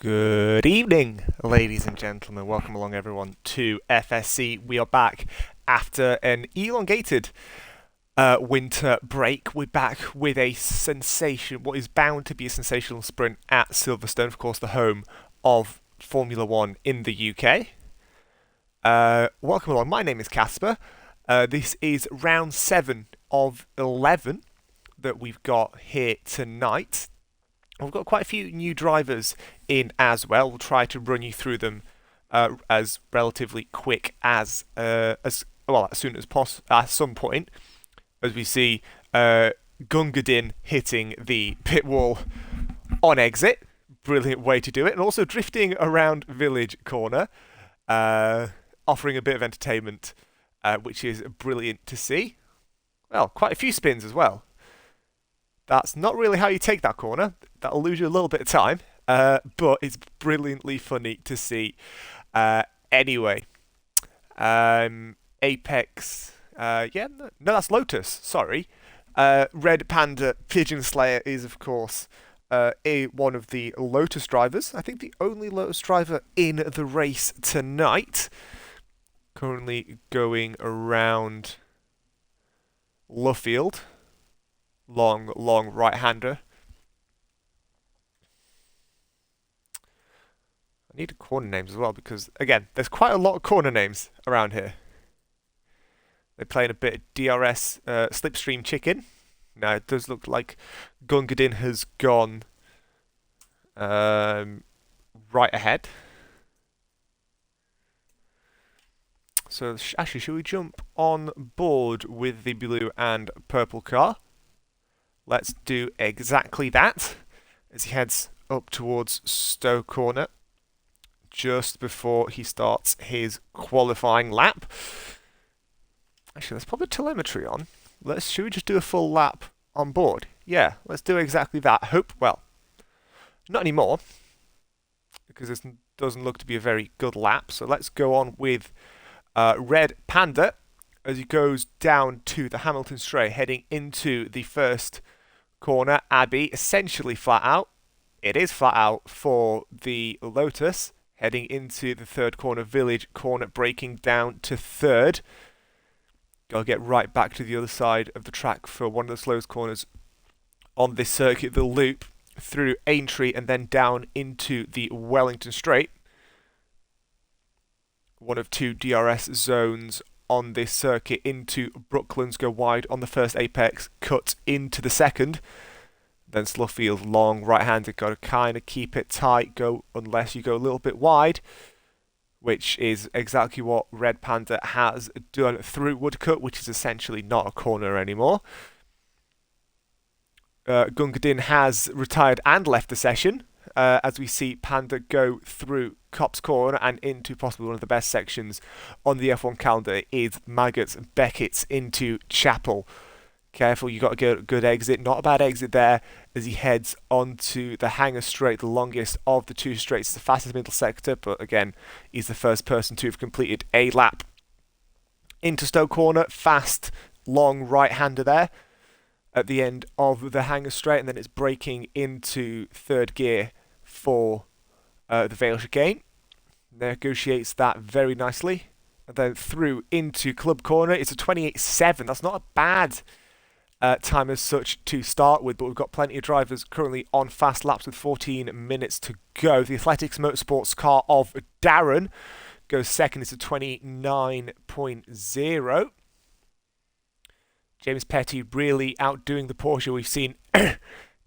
Good evening, ladies and gentlemen. Welcome along, everyone, to FSC. We are back after an elongated winter break. We're back with a sensation, what is bound to be a sensational sprint at Silverstone, of course, the home of Formula One in the UK. Welcome along. My name is Casper. This is round 7 of 11 that we've got here tonight. We've got quite a few new drivers in as well. We'll try to run you through them as relatively quick as soon as possible. At some point, as we see Gungadin hitting the pit wall on exit, brilliant way to do it, and also drifting around Village Corner, offering a bit of entertainment, which is brilliant to see. Well, quite a few spins as well. That's not really how you take that corner. That'll lose you a little bit of time, but it's brilliantly funny to see. Anyway, Apex, no, that's Lotus, sorry. Red Panda Pigeon Slayer is, of course, one of the Lotus drivers. I think the only Lotus driver in the race tonight. Currently going around Luffield. Long right-hander. I need corner names as well because, again, there's quite a lot of corner names around here. They're playing a bit of DRS Slipstream Chicken. Now, it does look like Gungadin has gone right ahead. So, actually, should we jump on board with the blue and purple car? Let's do exactly that as he heads up towards Stowe Corner just before he starts his qualifying lap. Actually, let's put the telemetry on. Should we just do a full lap on board? Yeah, let's do exactly that. Not anymore, because this doesn't look to be a very good lap. So let's go on with Red Panda as he goes down to the Hamilton Straight, heading into the first corner. Abbey essentially flat out. It is flat out for the Lotus, heading into the third corner. Village Corner, braking down to third. Gotta get right back to the other side of the track for one of the slowest corners on this circuit, the loop through Aintree and then down into the Wellington Straight. One of two DRS zones on this circuit into Brooklands, go wide on the first apex, cut into the second. Then Sluffield, long right-handed, got to kind of keep it tight, unless you go a little bit wide, which is exactly what Red Panda has done through Woodcut, which is essentially not a corner anymore. Gungadin has retired and left the session, as we see Panda go through Copse Corner and into possibly one of the best sections on the F1 calendar is Maggots Beckett's into Chapel. Careful, you got to get a good exit. Not a bad exit there as he heads onto the Hanger Straight, the longest of the two straights, the fastest middle sector, but again, he's the first person to have completed a lap. Into Stowe Corner, fast, long right-hander there at the end of the Hanger Straight, and then it's braking into third gear for the Vale Chicane. Negotiates that very nicely. And then through into Club Corner. It's a 28.7. That's not a bad time as such to start with, but we've got plenty of drivers currently on fast laps with 14 minutes to go. The Athletics Motorsports car of Darren goes second. It's a 29.0. James Petty really outdoing the Porsche we've seen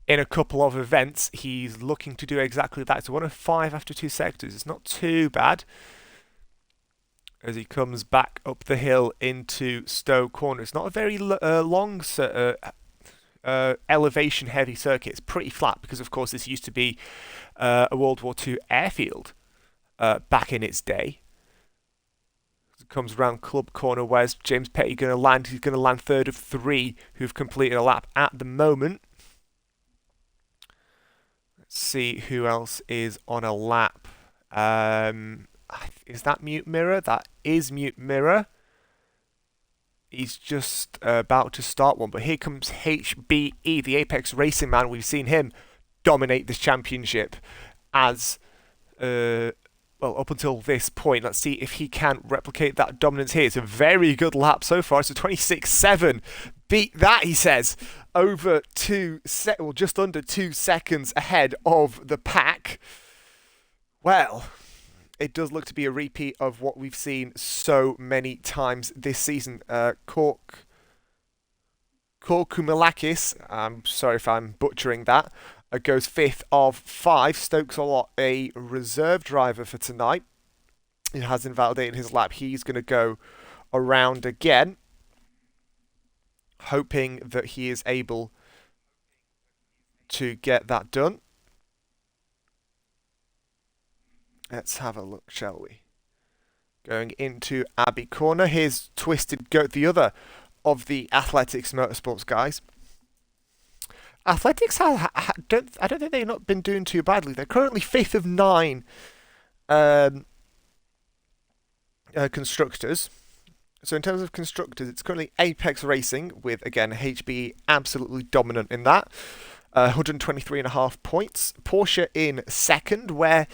in a couple of events. He's looking to do exactly that. It's 1 of 5 after 2 sectors. It's not too bad as he comes back up the hill into Stowe Corner. It's not a very long elevation-heavy circuit. It's pretty flat because, of course, this used to be a World War II airfield back in its day. Comes around Club Corner. Where's James Petty going to land? He's going to land third of 3 who've completed a lap at the moment. Let's see who else is on a lap. Is that Mute Mirror? That is Mute Mirror. He's just about to start one, but here comes HBE, the Apex Racing Man. We've seen him dominate this championship as well, up until this point. Let's see if he can replicate that dominance here. It's a very good lap so far. It's a 26.7. Beat that, he says, over just under 2 seconds ahead of the pack. Well, it does look to be a repeat of what we've seen so many times this season. Korkumalakis, I'm sorry if I'm butchering that, goes 5th of 5. Stokes a reserve driver for tonight. He has invalidated his lap. He's going to go around again, hoping that he is able to get that done. Let's have a look, shall we? Going into Abbey Corner. Here's Twisted Goat, the other of the Athletics Motorsports guys. Athletics, I don't think they've not been doing too badly. They're currently 5th of 9 constructors. So in terms of constructors, it's currently Apex Racing with, again, HB absolutely dominant in that. 123.5 points. Porsche in 2nd, where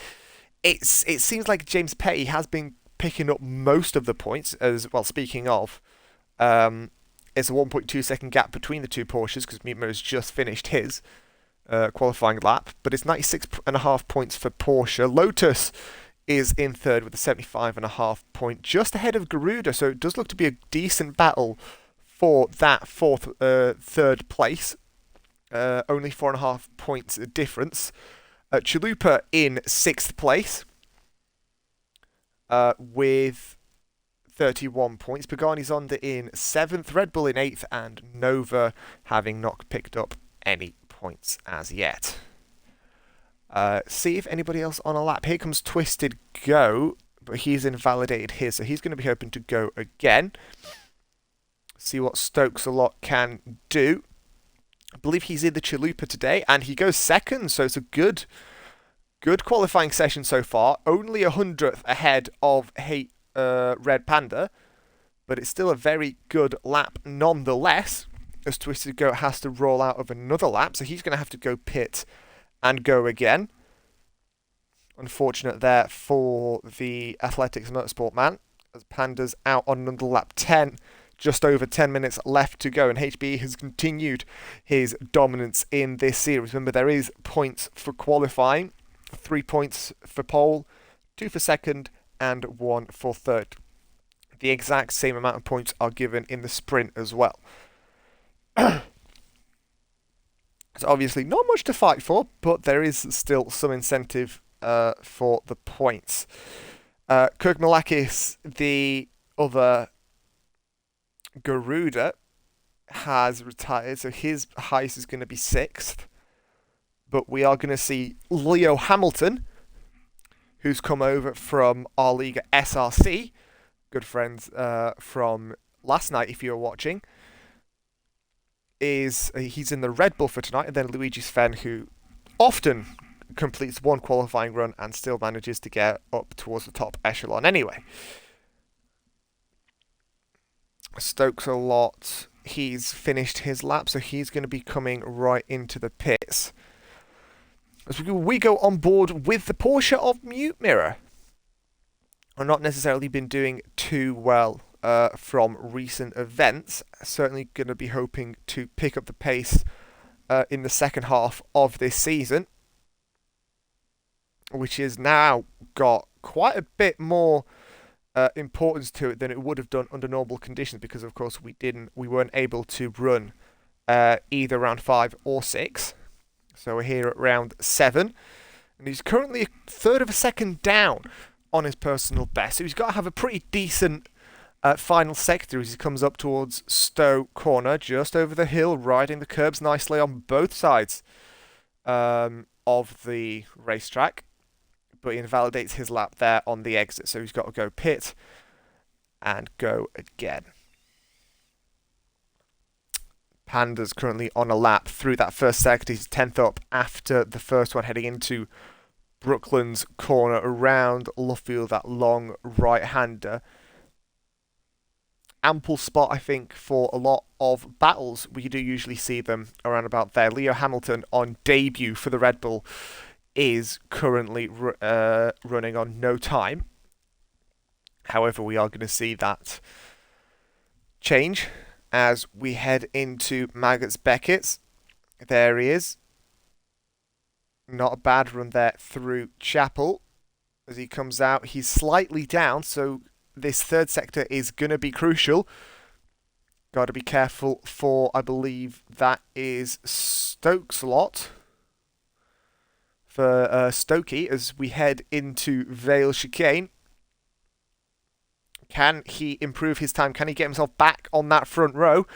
it seems like James Petty has been picking up most of the points. As well, speaking of, it's a 1.2 second gap between the two Porsches because Mietmer has just finished his qualifying lap. But it's 96.5 points for Porsche. Lotus is in 3rd with a 75.5 point, just ahead of Garuda. So it does look to be a decent battle for that 3rd place. Only 4.5 points difference. Chalupa in 6th place with 31 points. Pagani's Honda in 7th, Red Bull in 8th, and Nova having not picked up any points as yet. See if anybody else on a lap. Here comes Twisted Go, but he's invalidated his, so he's going to be hoping to go again. See what Stokes a lot can do. I believe he's in the Chalupa today, and he goes 2nd, so it's a good qualifying session so far. Only 100th ahead of Red Panda, but it's still a very good lap nonetheless, as Twisted Goat has to roll out of another lap, so he's going to have to go pit and go again. Unfortunate there for the Athletics Motorsport man, as Panda's out on another lap 10. Just over 10 minutes left to go, and HB has continued his dominance in this series. Remember, there is points for qualifying. 3 points for pole, 2 for 2nd, and 1 for 3rd. The exact same amount of points are given in the sprint as well. So obviously not much to fight for, but there is still some incentive for the points. Kurkmalakis, the other Garuda, has retired, so his highest is going to be 6th. But we are going to see Leo Hamilton, who's come over from our league at SRC, good friends from last night if you were watching, he's in the Red Bull for tonight, and then Luigi Sven, who often completes one qualifying run and still manages to get up towards the top echelon anyway. Stokes a lot, he's finished his lap, so he's going to be coming right into the pits. As we go on board with the Porsche of Mute Mirror. I've not necessarily been doing too well from recent events. Certainly going to be hoping to pick up the pace in the second half of this season, which has now got quite a bit more importance to it than it would have done under normal conditions, because of course we weren't able to run either round 5 or 6. So we're here at round 7, and he's currently a third of a second down on his personal best. So he's got to have a pretty decent final sector as he comes up towards Stowe Corner, just over the hill, riding the curbs nicely on both sides of the racetrack. But he invalidates his lap there on the exit, so he's got to go pit and go again. Panda's currently on a lap through that first sector. He's 10th up after the first one, heading into Brooklands Corner around Luffield, that long right-hander. Ample spot, I think, for a lot of battles. We do usually see them around about there. Leo Hamilton on debut for the Red Bull is currently running on no time. However, we are going to see that change as we head into Maggotts Beckett's. There he is. Not a bad run there through Chapel. As he comes out, he's slightly down, so this third sector is going to be crucial. Got to be careful for, I believe, that is Stokes' lot. For Stokey, as we head into Vale Chicane. Can he improve his time? Can he get himself back on that front row?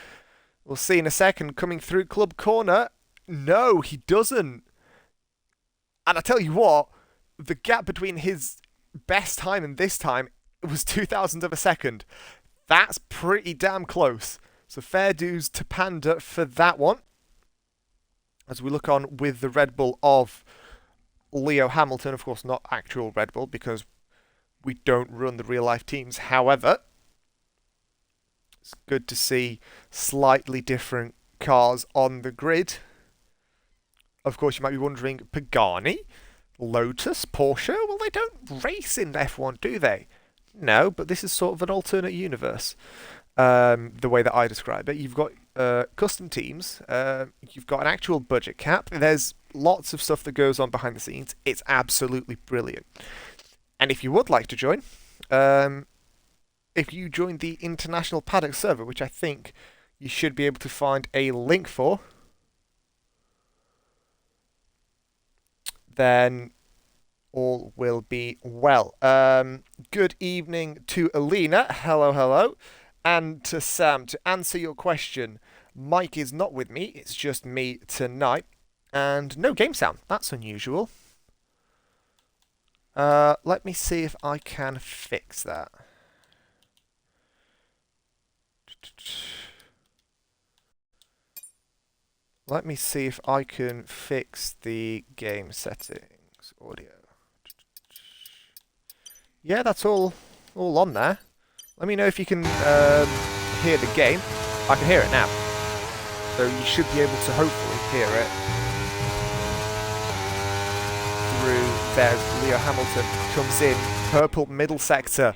We'll see in a second. Coming through Club Corner. No, he doesn't. And I tell you what, the gap between his best time and this time was 0.02 of a second. That's pretty damn close. So fair dues to Panda for that one. As we look on with the Red Bull of Leo Hamilton. Of course, not actual Red Bull because we don't run the real-life teams. However, it's good to see slightly different cars on the grid. Of course, you might be wondering, Pagani, Lotus, Porsche? Well, they don't race in F1, do they? No, but this is sort of an alternate universe, the way that I describe it. You've got custom teams, you've got an actual budget cap, there's lots of stuff that goes on behind the scenes. It's absolutely brilliant. And if you would like to join, if you join the International Paddock server, which I think you should be able to find a link for, then all will be well. Good evening to Alina. Hello, hello. And to Sam, to answer your question, Mike is not with me. It's just me tonight. And no game sound. That's unusual. Let me see if I can fix that. Let me see if I can fix the game settings. Audio. Yeah, that's all on there. Let me know if you can hear the game. I can hear it now. So you should be able to hopefully hear it. There's Leo Hamilton comes in, purple middle sector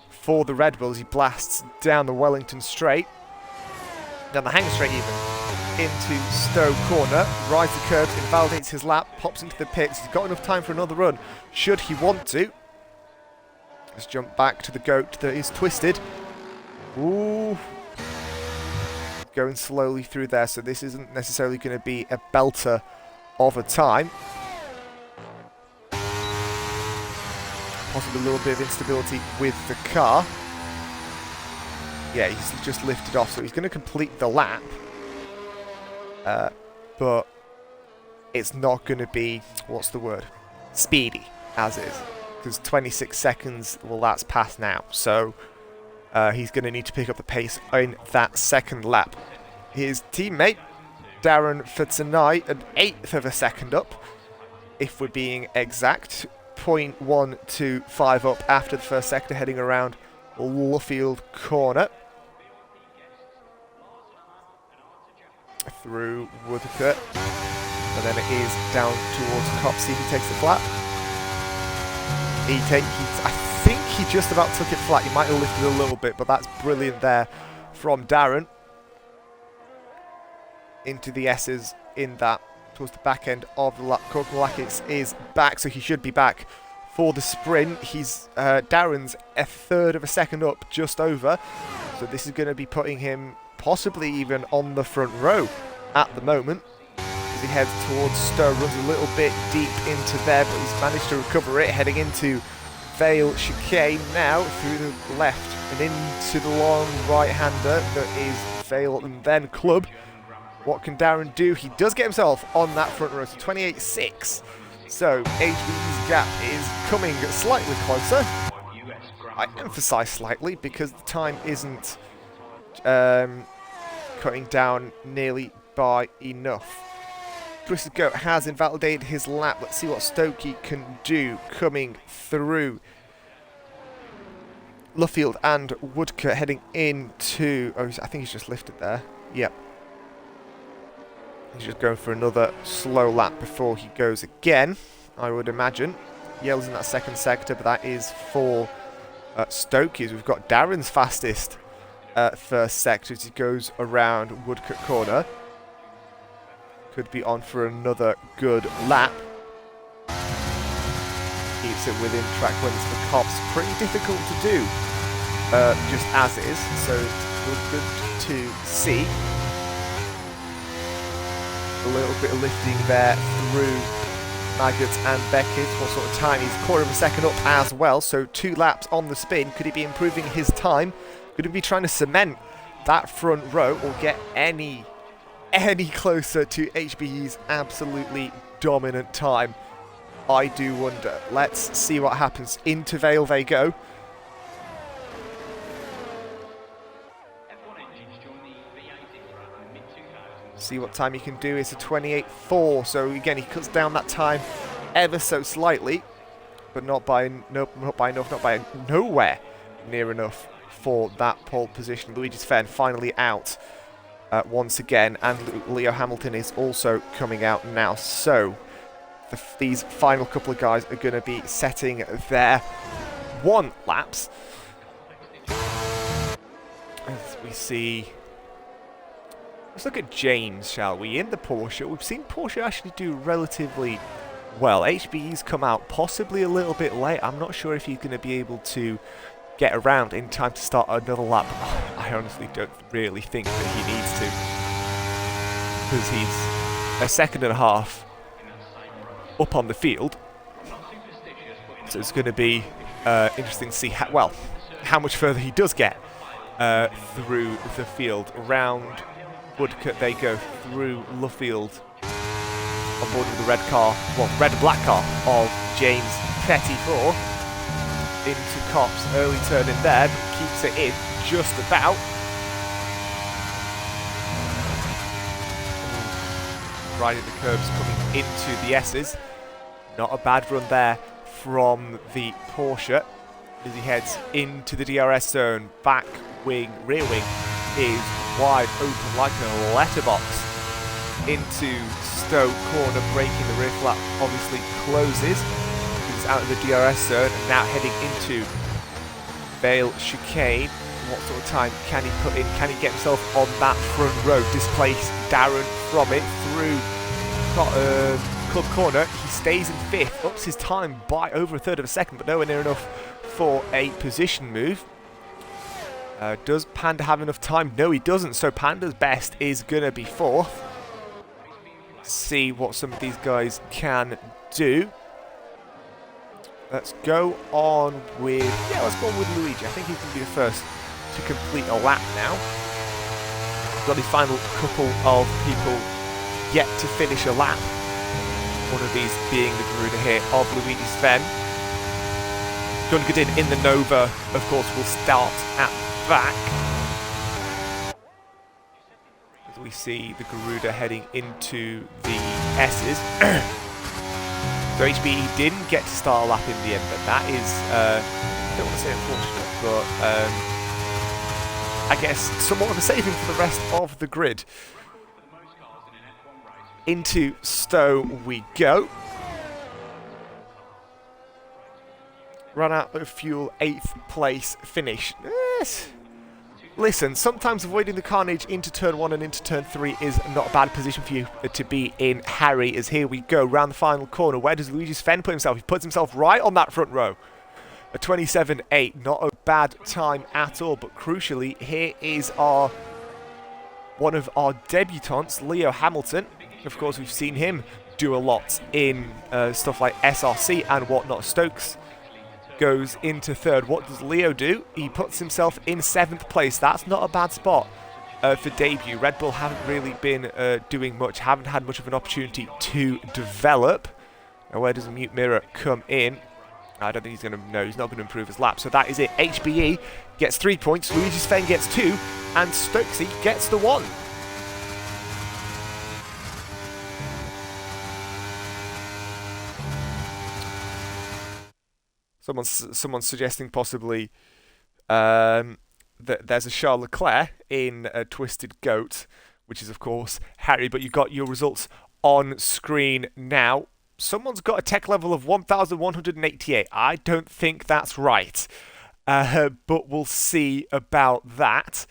for the Red Bulls. He blasts down the Wellington straight, down the hang straight even, into Stowe corner, rides the curves, invalidates his lap, pops into the pits. He's got enough time for another run, should he want to. Let's jump back to the goat that is twisted. Ooh. Going slowly through there, so this isn't necessarily going to be a belter of a time. Possibly a little bit of instability with the car. Yeah, he's just lifted off, so he's going to complete the lap. But it's not going to be, what's the word? Speedy, as is. Because 26 seconds, well, that's past now. So he's going to need to pick up the pace in that second lap. His teammate, Darren, for tonight, an 1/8 of a second up, if we're being exact. 0.125 up after the first sector, heading around Luffield corner. Through Woodcote. And then it is down towards Cop. See if he takes the flat. I think he just about took it flat. He might have lifted a little bit, but that's brilliant there from Darren. Into the S's in that. Towards the back end of the lap. Korkalakis is back, so he should be back for the sprint. He's Darren's 1/3 of a second up, just over. So this is going to be putting him possibly even on the front row at the moment. As he heads towards Stowe, runs a little bit deep into there, but he's managed to recover it, heading into Vale Chicane now through the left and into the long right-hander that is Vale and then Club. What can Darren do? He does get himself on that front row, so 28.6. So HB's gap is coming slightly closer. I emphasise slightly because the time isn't cutting down nearly by enough. Twisted Goat has invalidated his lap. Let's see what Stokey can do coming through Luffield and Woodcote heading into... Oh, I think he's just lifted there. Yep. He's just going for another slow lap before he goes again. I would imagine. Yellow's in that second sector, but that is for Stokies. We've got Darren's fastest first sector as he goes around Woodcut Corner. Could be on for another good lap. Keeps it within track limits for cops. Pretty difficult to do, just as is. So it's good to see. A little bit of lifting there through Maggots and Beckett. What sort of time? He's quarter of a second up as well. So 2 laps on the spin. Could he be improving his time? Could he be trying to cement that front row or get any closer to HBE's absolutely dominant time? I do wonder. Let's see what happens. Into Vale they go. See what time he can do. It's a 28.4. So again, he cuts down that time ever so slightly, but not by nowhere near enough for that pole position. Luigi Sven finally out once again, and Leo Hamilton is also coming out now. So these final couple of guys are going to be setting their 1 laps. As we see, let's look at James, shall we? In the Porsche, we've seen Porsche actually do relatively well. HBE's come out possibly a little bit late. I'm not sure if he's going to be able to get around in time to start another lap. I honestly don't really think that he needs to, because he's a second and a half up on the field. So it's going to be interesting to see how much further he does get through the field. Around Woodcut they go through Luffield on board with the red and black car of James Petitfort. Into Cops, early turn in there, but keeps it in just about. Riding the curbs, coming into the S's. Not a bad run there from the Porsche as he heads into the DRS zone. Back wing, rear wing is wide open like a letterbox. Into Stowe corner, breaking the rear flap obviously closes. He's out of the DRS zone and now heading into Vale chicane. What sort of time can he put in? Can he get himself on that front row? Displace Darren from it through Club Corner. He stays in 5th, ups his time by over a third of a second, but nowhere near enough for a position move. Does Panda have enough time? No, he doesn't. So Panda's best is going to be 4th. See what some of these guys can do. Let's go on with... yeah, let's go on with Luigi. I think he's going to be the first to complete a lap now. Got his final couple of people yet to finish a lap. One of these being the Garuda here of Luigi Sven. Gungadin in the Nova, of course, will start at the back. As we see the Garuda heading into the S's. So HBE didn't get to start a lap in the end, but that is, I don't want to say unfortunate, but I guess somewhat of a saving for the rest of the grid. Into Stowe we go. Run out of fuel, 8th place finish. Yes. Listen, sometimes avoiding the carnage into turn 1 and into turn 3 is not a bad position for you to be in, Harry, as here we go, round the final corner. Where does Luigi Sven put himself? He puts himself right on that front row. A 27.8, not a bad time at all, but crucially, here is one of our debutants, Leo Hamilton. Of course, we've seen him do a lot in stuff like SRC and whatnot. Stokes goes into 3rd. What does Leo do? He puts himself in 7th place. That's not a bad spot for debut. Red Bull haven't really been doing much, haven't had much of an opportunity to develop. Now, where does the mute mirror come in? I don't think he's going to... no, he's not going to improve his lap. So that is it. HBE gets 3 points. Luigi Sven gets 2. And Stokesy gets the 1. Someone's suggesting possibly that there's a Charles Leclerc in a Twisted Goat, which is, of course, Harry. But you've got your results on screen now. Someone's got a tech level of 1,188. I don't think that's right. But we'll see about that.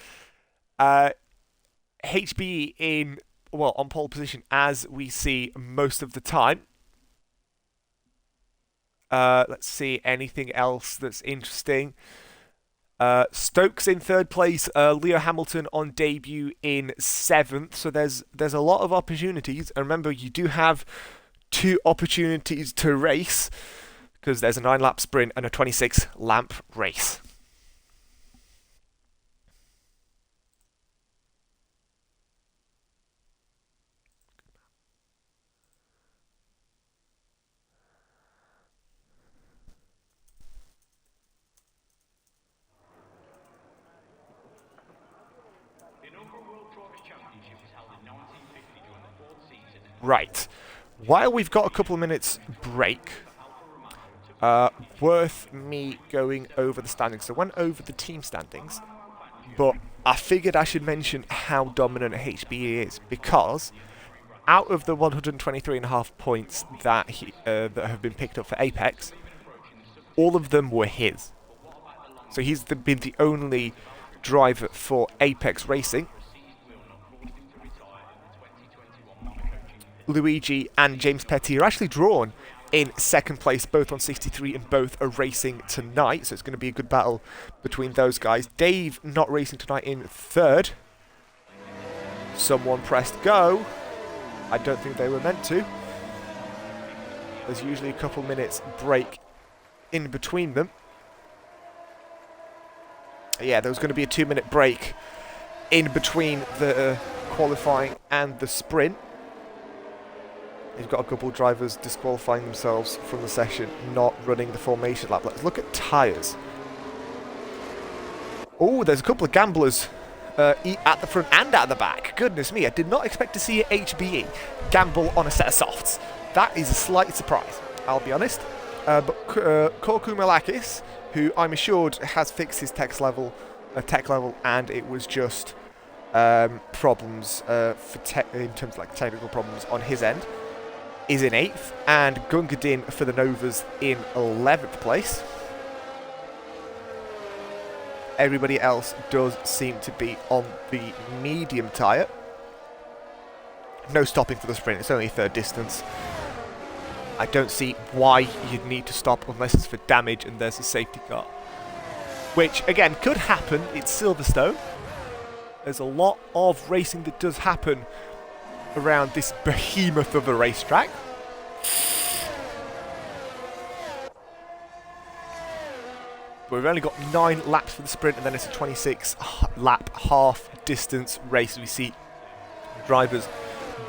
HBE on pole position as we see most of the time. Let's see anything else that's interesting. Stokes in third place, Leo Hamilton on debut in 7th. So there's a lot of opportunities. And remember, you do have 2 opportunities to race because there's a 9-lap sprint and a 26-lap race. Right. While we've got a couple of minutes break, worth me going over the standings. So I went over the team standings, but I figured I should mention how dominant HBE is, because out of the 123.5 points that that have been picked up for Apex, all of them were his. So he's been the only driver for Apex Racing. Luigi and James Petty are actually drawn in 2nd place, both on 63, and both are racing tonight. So it's going to be a good battle between those guys. Dave not racing tonight in 3rd. Someone pressed go. I don't think they were meant to. There's usually a couple minutes break in between them. Yeah, there was going to be a 2-minute break in between the qualifying and the sprint. You've got a couple of drivers disqualifying themselves from the session, not running the formation lap. Let's look at tyres. Oh, there's a couple of gamblers at the front and at the back. Goodness me, I did not expect to see HBE gamble on a set of softs. That is a slight surprise, I'll be honest. But Korku Malakis, who I'm assured has fixed his tech level, and it was just problems in terms of like technical problems on his end, is in 8th, and Gungadin for the Novas in 11th place. Everybody else does seem to be on the medium tyre. No stopping for the sprint, it's only 3rd distance. I don't see why you'd need to stop unless it's for damage and there's a safety car. Which, again, could happen. It's Silverstone. There's a lot of racing that does happen around this behemoth of a racetrack. But we've only got 9 laps for the sprint, and then it's a 26-lap half-distance race. We see drivers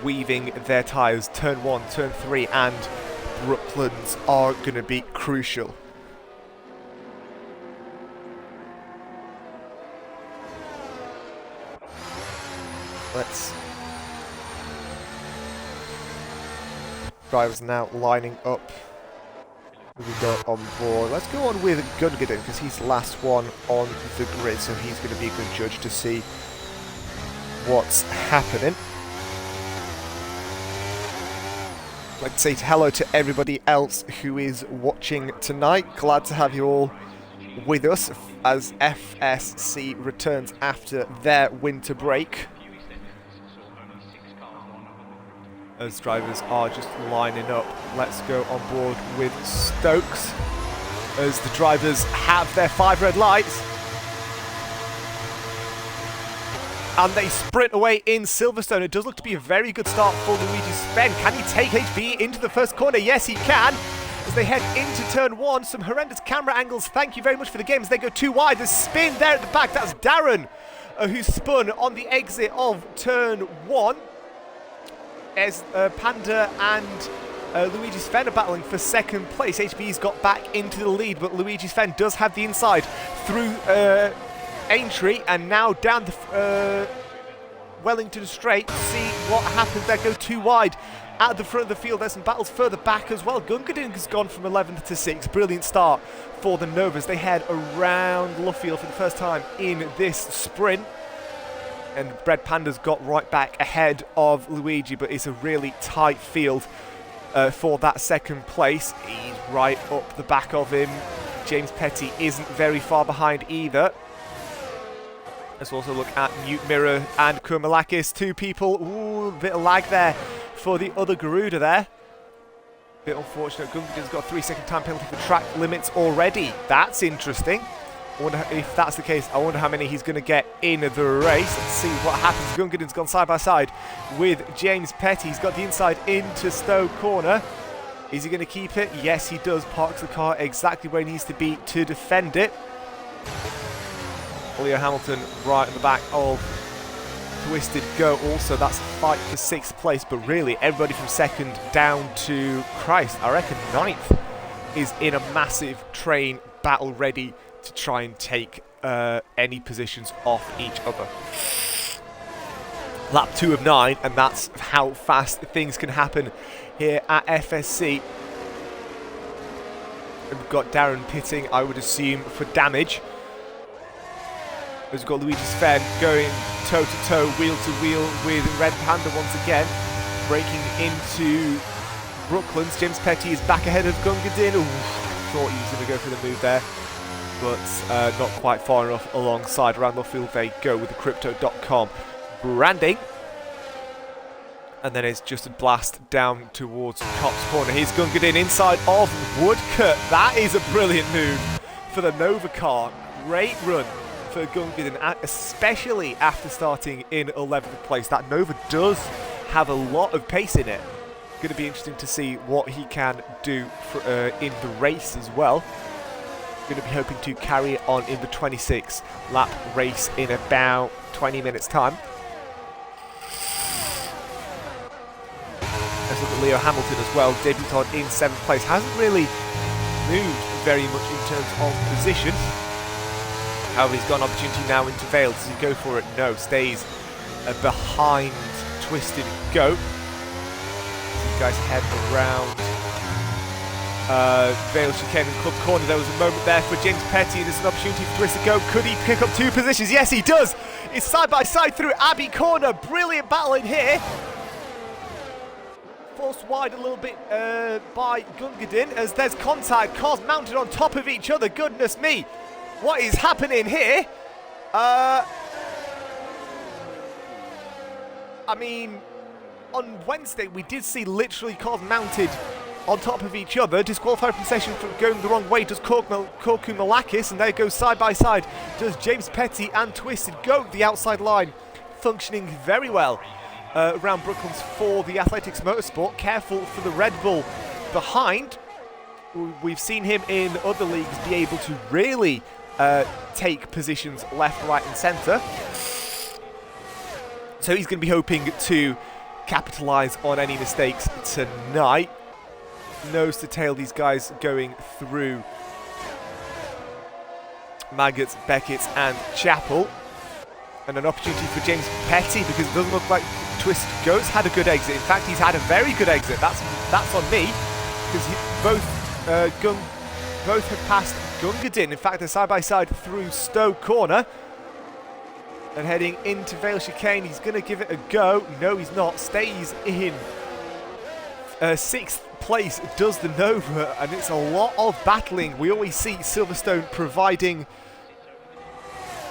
weaving their tyres. Turn 1, Turn 3, and Brooklands are going to be crucial. Drivers now lining up. We go on board. Let's go on with Gungadin because he's the last one on the grid, so he's going to be a good judge to see what's happening. I'd like to say hello to everybody else who is watching tonight. Glad to have you all with us as FSC returns after their winter break. As drivers are just lining up. Let's go on board with Stokes as the drivers have their 5 red lights. And they sprint away in Silverstone. It does look to be a very good start for Luigi Sven. Can he take HB into the first corner? Yes, he can. As they head into turn 1, some horrendous camera angles. Thank you very much for the game as they go too wide. There's spin there at the back. That's Darren who spun on the exit of turn 1. As Panda and Luigi Sven are battling for 2nd place. HB's got back into the lead, but Luigi Sven does have the inside through Aintree and now down the Wellington Straight. See what happens there. Go too wide at the front of the field. There's some battles further back as well. Gungadin has gone from 11th to 6th. Brilliant start for the Novas. They head around Luffield for the first time in this sprint. And Bread Panda's got right back ahead of Luigi, but it's a really tight field for that second place. He's right up the back of him. James Petty isn't very far behind either. Let's also look at Mute Mirror and Kurmalakis. Two people. Ooh, a bit of lag there for the other Garuda there. Bit unfortunate. Gungadin's got a 3-second time penalty for track limits already. That's interesting. I wonder if that's the case. I wonder how many he's going to get in the race. Let's see what happens. Gungadin's gone side by side with James Petty. He's got the inside into Stowe corner. Is he going to keep it? Yes, he does. Parks the car exactly where he needs to be to defend it. Leo Hamilton right in the back of Twisted Go. Also, that's a fight for 6th place. But really, everybody from 2nd down to Christ, I reckon 9th is in a massive train battle ready to try and take any positions off each other. Lap 2 of 9, and that's how fast things can happen here at FSC. And we've got Darren pitting, I would assume, for damage. We've got Luigi Sven going toe-to-toe, wheel-to-wheel with Red Panda once again. Breaking into Brooklands. James Petty is back ahead of Gungadin. Ooh, thought he was going to go for the move there, but not quite far enough alongside. Around the field they go with the Crypto.com branding. And then it's just a blast down towards Cop's corner. Here's Gungadin inside of Woodcut. That is a brilliant move for the Nova car. Great run for Gungadin, especially after starting in 11th place. That Nova does have a lot of pace in it. Going to be interesting to see what he can do for, in the race as well. Going to be hoping to carry it on in the 26 lap race in about 20 minutes time. Let's look at Leo Hamilton as well. Debuted in 7th place. Hasn't really moved very much in terms of position. However, he's got an opportunity now into Vale. Does he go for it? No. Stays behind Twisted Go. You guys head around Vale chicane and Club Corner. There was a moment there for James Petty, and it's an opportunity for Twisted Go. Could he pick up 2 positions? Yes, he does. It's side by side through Abbey Corner. Brilliant battle in here. Forced wide a little bit by Gungadin as there's contact. Cars mounted on top of each other. Goodness me. What is happening here? I mean, on Wednesday we did see literally cars mounted on top of each other. Disqualified from session for going the wrong way does Korku Malakis, and there goes side by side does James Petty and Twisted Go. The outside line functioning very well around Brooklands for the Athletics Motorsport. Careful for the Red Bull behind. We've seen him in other leagues be able to really take positions left, right and centre. So he's going to be hoping to capitalise on any mistakes tonight. Nose to tail, these guys going through Maggots, Beckett's and Chapel. And an opportunity for James Petty, because it doesn't look like Twist Goes had a good exit. In fact, he's had a very good exit. That's on me, because both have passed Gungadin. In fact, they're side by side through Stowe Corner. And heading into Vale Chicane, he's going to give it a go. No, he's not. Stays in 6th place, does the Nova, and it's a lot of battling. We always see Silverstone providing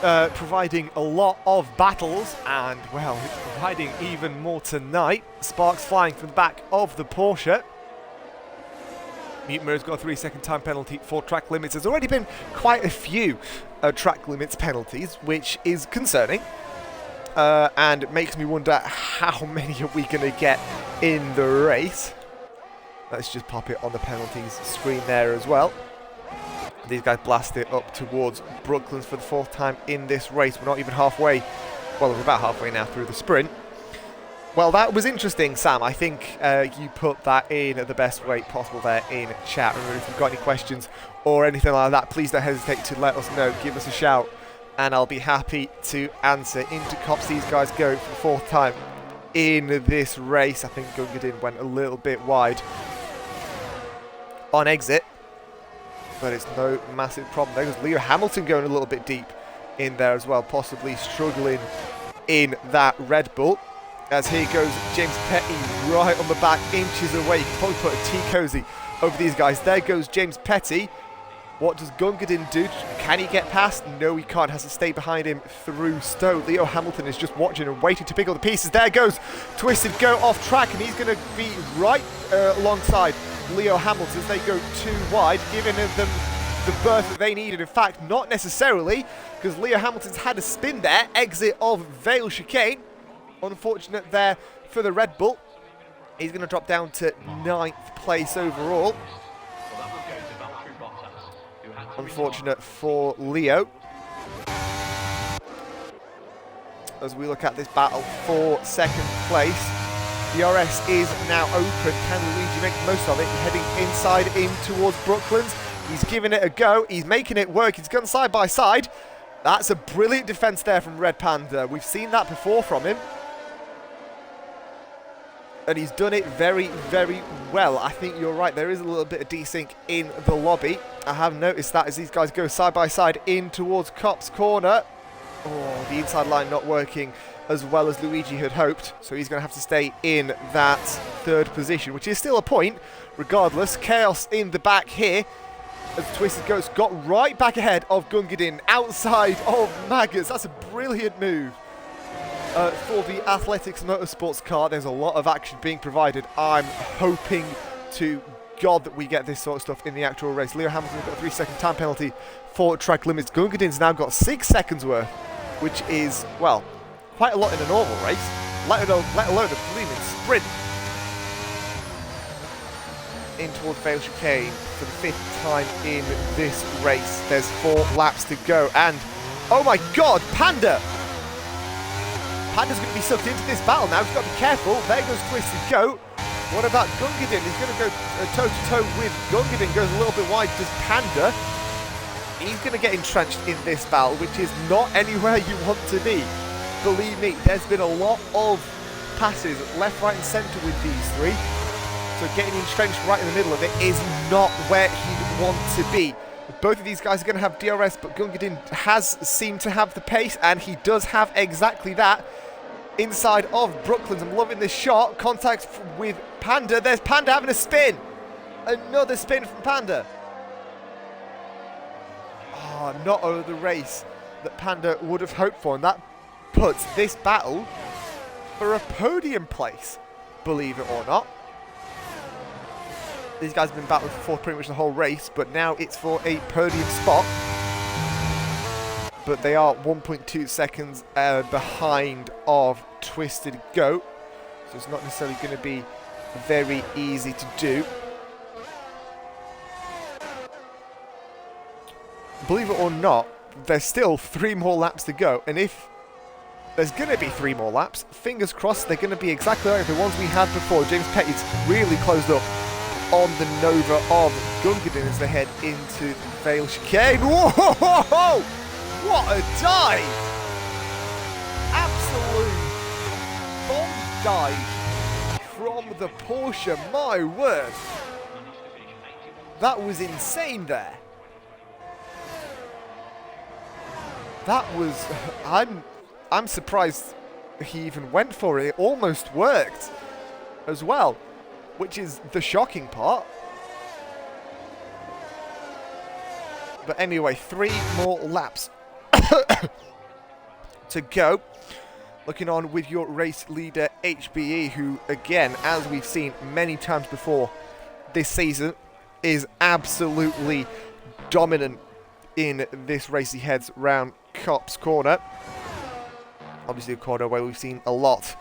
a lot of battles, and well, it's providing even more tonight. Sparks flying from the back of the Porsche. Mute Mirror's got a 3-second time penalty for track limits. There's already been quite a few track limits penalties, which is concerning. And it makes me wonder how many are we going to get in the race. Let's just pop it on the penalties screen there as well. These guys blast it up towards Brooklands for the 4th time in this race. We're not even halfway. Well, we're about halfway now through the sprint. Well, that was interesting, Sam. I think you put that in the best way possible there in chat. Remember, if you've got any questions or anything like that, please don't hesitate to let us know. Give us a shout, and I'll be happy to answer. Into Cops, these guys go for the 4th time in this race. I think Gungadin went a little bit wide on exit, but it's no massive problem. There goes Leo Hamilton going a little bit deep in there as well, possibly struggling in that Red Bull. As here goes James Petty right on the back, inches away. You can probably put a T-Cozy over these guys. There goes James Petty. What does Gungadin do? Can he get past? No, he can't. Has to stay behind him through Stowe. Leo Hamilton is just watching and waiting to pick up the pieces. There goes Twisted Go off track, and he's going to be right alongside Leo Hamilton as they go too wide, giving them the berth that they needed. In fact, not necessarily, because Leo Hamilton's had a spin there. Exit of Vale Chicane. Unfortunate there for the Red Bull. He's going to drop down to 9th place overall. Unfortunate for Leo. As we look at this battle for 2nd place, the RS is now open. Can Luigi make the most of it? Heading inside in towards Brooklands. He's giving it a go. He's making it work. He's gone side by side. That's a brilliant defense there from Red Panda. We've seen that before from him. And he's done it very, very well. I think you're right. There is a little bit of desync in the lobby. I have noticed that as these guys go side by side in towards Cop's Corner. Oh, the inside line not working as well as Luigi had hoped. So he's going to have to stay in that 3rd position, which is still a point. Regardless, Chaos in the back here. As Twisted Ghost got right back ahead of Gungadin outside of Maggots. That's a brilliant move. For the Athletics Motorsports car, there's a lot of action being provided. I'm hoping to God that we get this sort of stuff in the actual race. Leo Hamilton's got a 3-second time penalty for track limits. Gungadin's now got 6 seconds worth, which is, well, quite a lot in a normal race, let alone a blooming sprint. In towards Vale Chicane for the 5th time in this race. There's 4 laps to go, and oh my God, Panda! Panda's going to be sucked into this battle now. He's got to be careful. There goes Twisted Goat. What about Gungadin? He's going to go toe-to-toe with Gungadin. Goes a little bit wide. Does Panda? He's going to get entrenched in this battle, which is not anywhere you want to be. Believe me, there's been a lot of passes left, right, and centre with these 3. So getting entrenched right in the middle of it is not where he'd want to be. Both of these guys are going to have DRS, but Gungadin has seemed to have the pace, and he does have exactly that. Inside of Brooklands, I'm loving this shot. Contact with Panda. There's Panda having a spin. Another spin from Panda. Oh, not over the race that Panda would have hoped for, and that puts this battle for a podium place, believe it or not. These guys have been battling for pretty much the whole race, but now it's for a podium spot. But they are 1.2 seconds behind of Twisted Goat, so it's not necessarily going to be very easy to do. Believe it or not, there's still 3 more laps to go, and if there's going to be 3 more laps, fingers crossed they're going to be exactly like the ones we had before. James Petty's really closed up on the Nova of Gungadin as they head into Vale Chicane. Whoa! What a dive! Absolute bomb dive from the Porsche, my word. That was insane there. That was... I'm surprised he even went for it. It almost worked as well, which is the shocking part. But anyway, 3 more laps to go. Looking on with your race leader, HBE, who, again, as we've seen many times before this season, is absolutely dominant in this race. He heads round Cop's Corner. Obviously a corner where we've seen a lot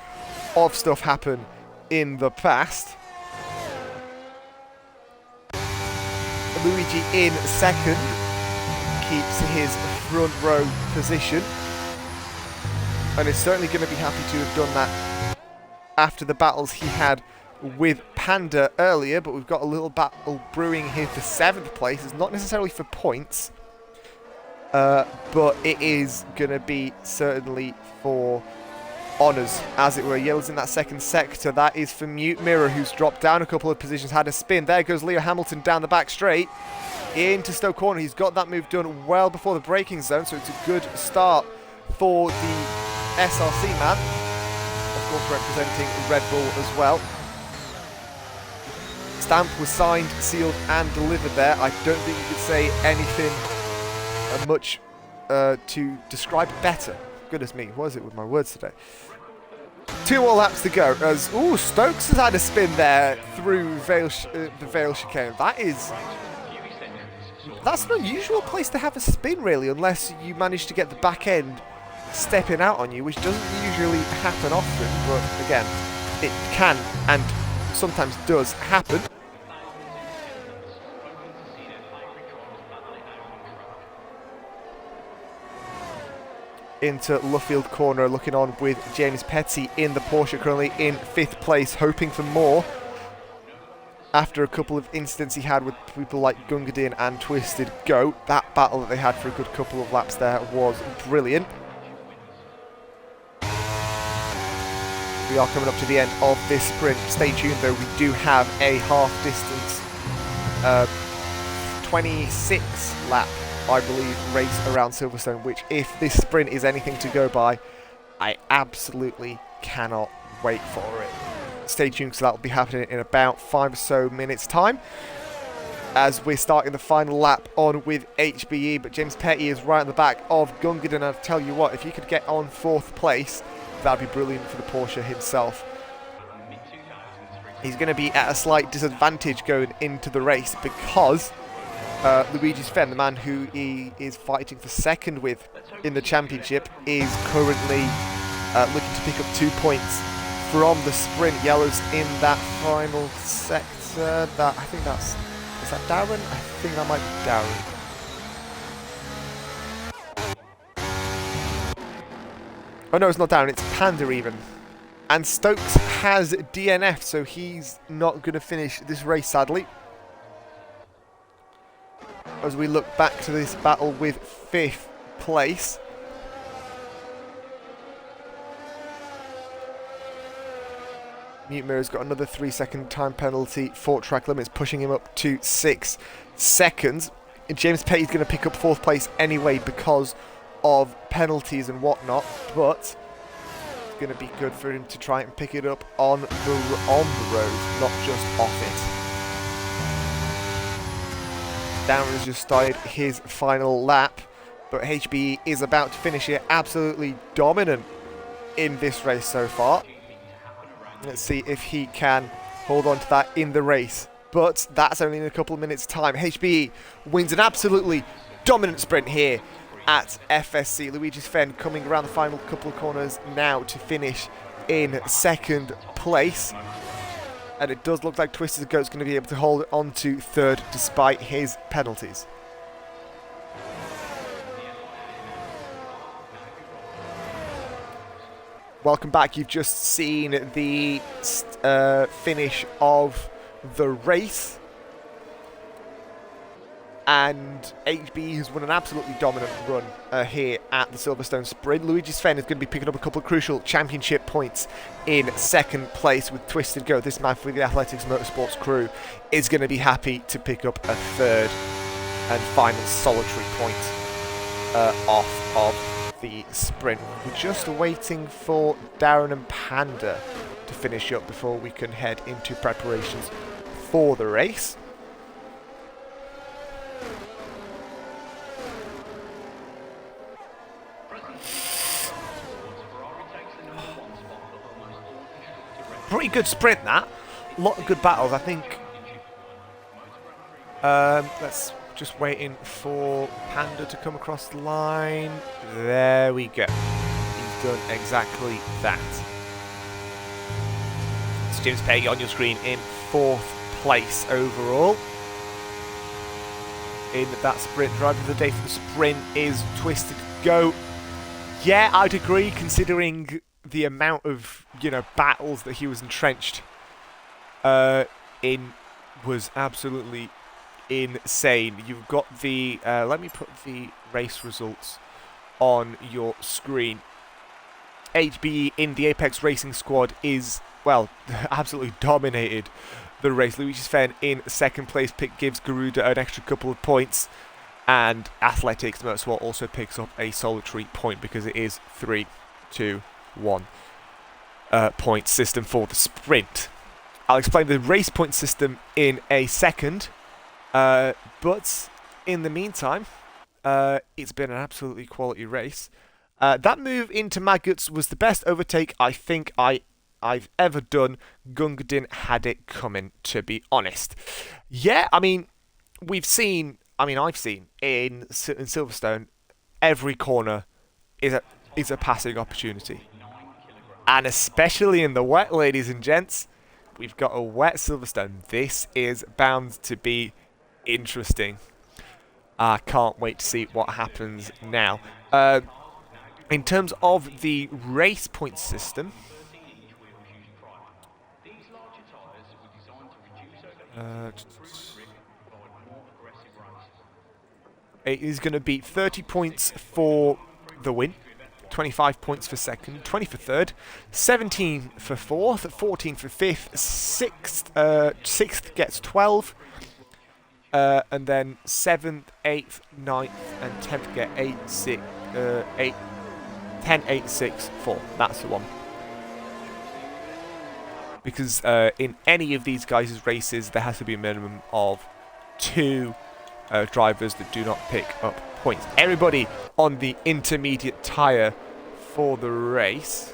of stuff happen in the past. Luigi in second, keeps his front row position, and is certainly going to be happy to have done that after the battles he had with Panda earlier. But we've got a little battle brewing here for 7th place. It's not necessarily for points, but it is going to be certainly for honours, as it were. Yellow's in that 2nd sector. That is for Mute Mirror, who's dropped down a couple of positions, had a spin. There goes Leo Hamilton down the back straight into Stowe Corner. He's got that move done well before the braking zone, so it's a good start for the SRC man. Of Motorsports representing Red Bull as well. Stamp was signed, sealed and delivered there. I don't think you could say anything much to describe it better. Goodness me, what is it with my words today? 2 more laps to go as, Stokes has had a spin there through the Vale chicane. That's an unusual place to have a spin really, unless you manage to get the back end stepping out on you, which doesn't usually happen often, but again, it can and sometimes does happen. Into Luffield corner, looking on with James Petty in the Porsche, currently in 5th place, hoping for more. After a couple of incidents he had with people like Gungadin and Twisted Goat, that battle that they had for a good couple of laps there was brilliant. We are coming up to the end of this sprint. Stay tuned though, we do have a half distance 26 lap, I believe, race around Silverstone, which if this sprint is anything to go by, I absolutely cannot wait for it. Stay tuned because that will be happening in about 5 or so minutes time as we're starting the final lap on with HBE, but James Petty is right at the back of Gungadin, and I'll tell you what, if he could get on 4th place, that would be brilliant for the Porsche himself. He's going to be at a slight disadvantage going into the race because Luigi's Fen, the man who he is fighting for 2nd with in the championship, is currently looking to pick up 2 points from the sprint. Yellow's in that final sector. Is that Darren? I think that might be Darren. Oh no, it's not Darren, it's Panda even. And Stokes has DNF, so he's not going to finish this race, sadly. As we look back to this battle with 5th place. Mute Mirror's got another 3-second time penalty for track limits, pushing him up to 6 seconds. And James Petty's going to pick up 4th place anyway because of penalties and whatnot, but it's going to be good for him to try and pick it up on the road, not just off it. Darren has just started his final lap, but HBE is about to finish it. Absolutely dominant in this race so far. Let's see if he can hold on to that in the race, but that's only in a couple of minutes time. HBE wins an absolutely dominant sprint here at FSC. Luigi's Fen coming around the final couple of corners now to finish in 2nd place. And it does look like Twisted Goat's going to be able to hold on to 3rd despite his penalties. Welcome back. You've just seen the finish of the race. And HB has won an absolutely dominant run here at the Silverstone Sprint. Luigi's Fen is going to be picking up a couple of crucial championship points in 2nd place with Twisted Goat. This man for the Athletics Motorsports crew is going to be happy to pick up a 3rd and final solitary point off of the sprint. We're just waiting for Darren and Panda to finish up before we can head into preparations for the race. Pretty good sprint, that. A lot of good battles, I think. Let's just waiting for Panda to come across the line. There we go. He's done exactly that. It's James Petty on your screen in 4th place overall. In that sprint, driver of the day for the sprint is Twisted Goat. Yeah, I'd agree, considering the amount of, battles that he was entrenched in was absolutely insane. You've got the, let me put the race results on your screen. HBE in the Apex Racing squad is, well, absolutely dominated the race. Luigi's Fen in 2nd place gives Garuda an extra couple of points, and Athletics Motorsport also picks up a solitary point because it is 3-2-1. point system for the sprint. I'll explain the race point system in a second, but in the meantime, it's been an absolutely quality race. That move into Maggots was the best overtake I think I've ever done. Gungadin had it coming, to be honest. Yeah, I mean, I've seen in Silverstone, every corner is a passing opportunity. And especially in the wet, ladies and gents, we've got a wet Silverstone. This is bound to be interesting. I can't wait to see what happens now. In terms of the race point system, it is going to be 30 points for the win, 25 points for second, 20 for third, 17 for fourth, 14 for fifth, sixth gets 12, and then 7th, 8th, 9th, and 10th get 8, 6, 8, 10, 8, 6, 4. That's the one. Because in any of these guys' races, there has to be a minimum of 2 drivers that do not pick up points. Everybody on the intermediate tyre for the race.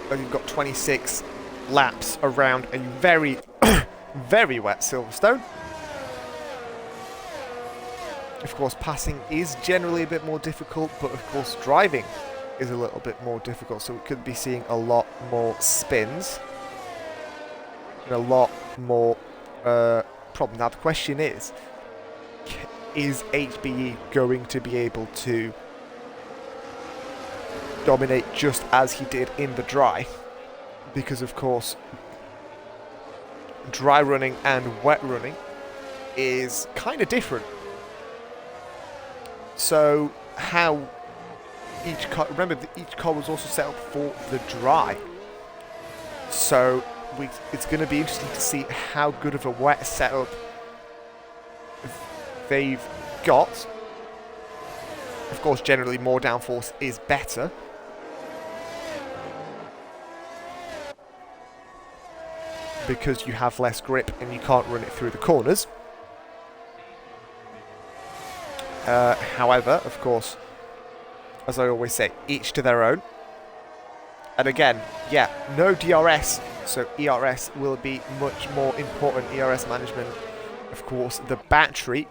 And you've got 26 laps around a very, very wet Silverstone. Of course, passing is generally a bit more difficult, but of course driving is a little bit more difficult, so we could be seeing a lot more spins and a lot more problems. Now the question is HBE going to be able to dominate just as he did in the dry? Because of course dry running and wet running is kind of different. So how each car, remember that each car was also set up for the dry, so it's going to be interesting to see how good of a wet setup they've got. Of course, generally more downforce is better, because you have less grip and you can't run it through the corners. However, of course, as I always say, each to their own. And again, yeah, no DRS, so ERS will be much more important. ERS management, of course, the battery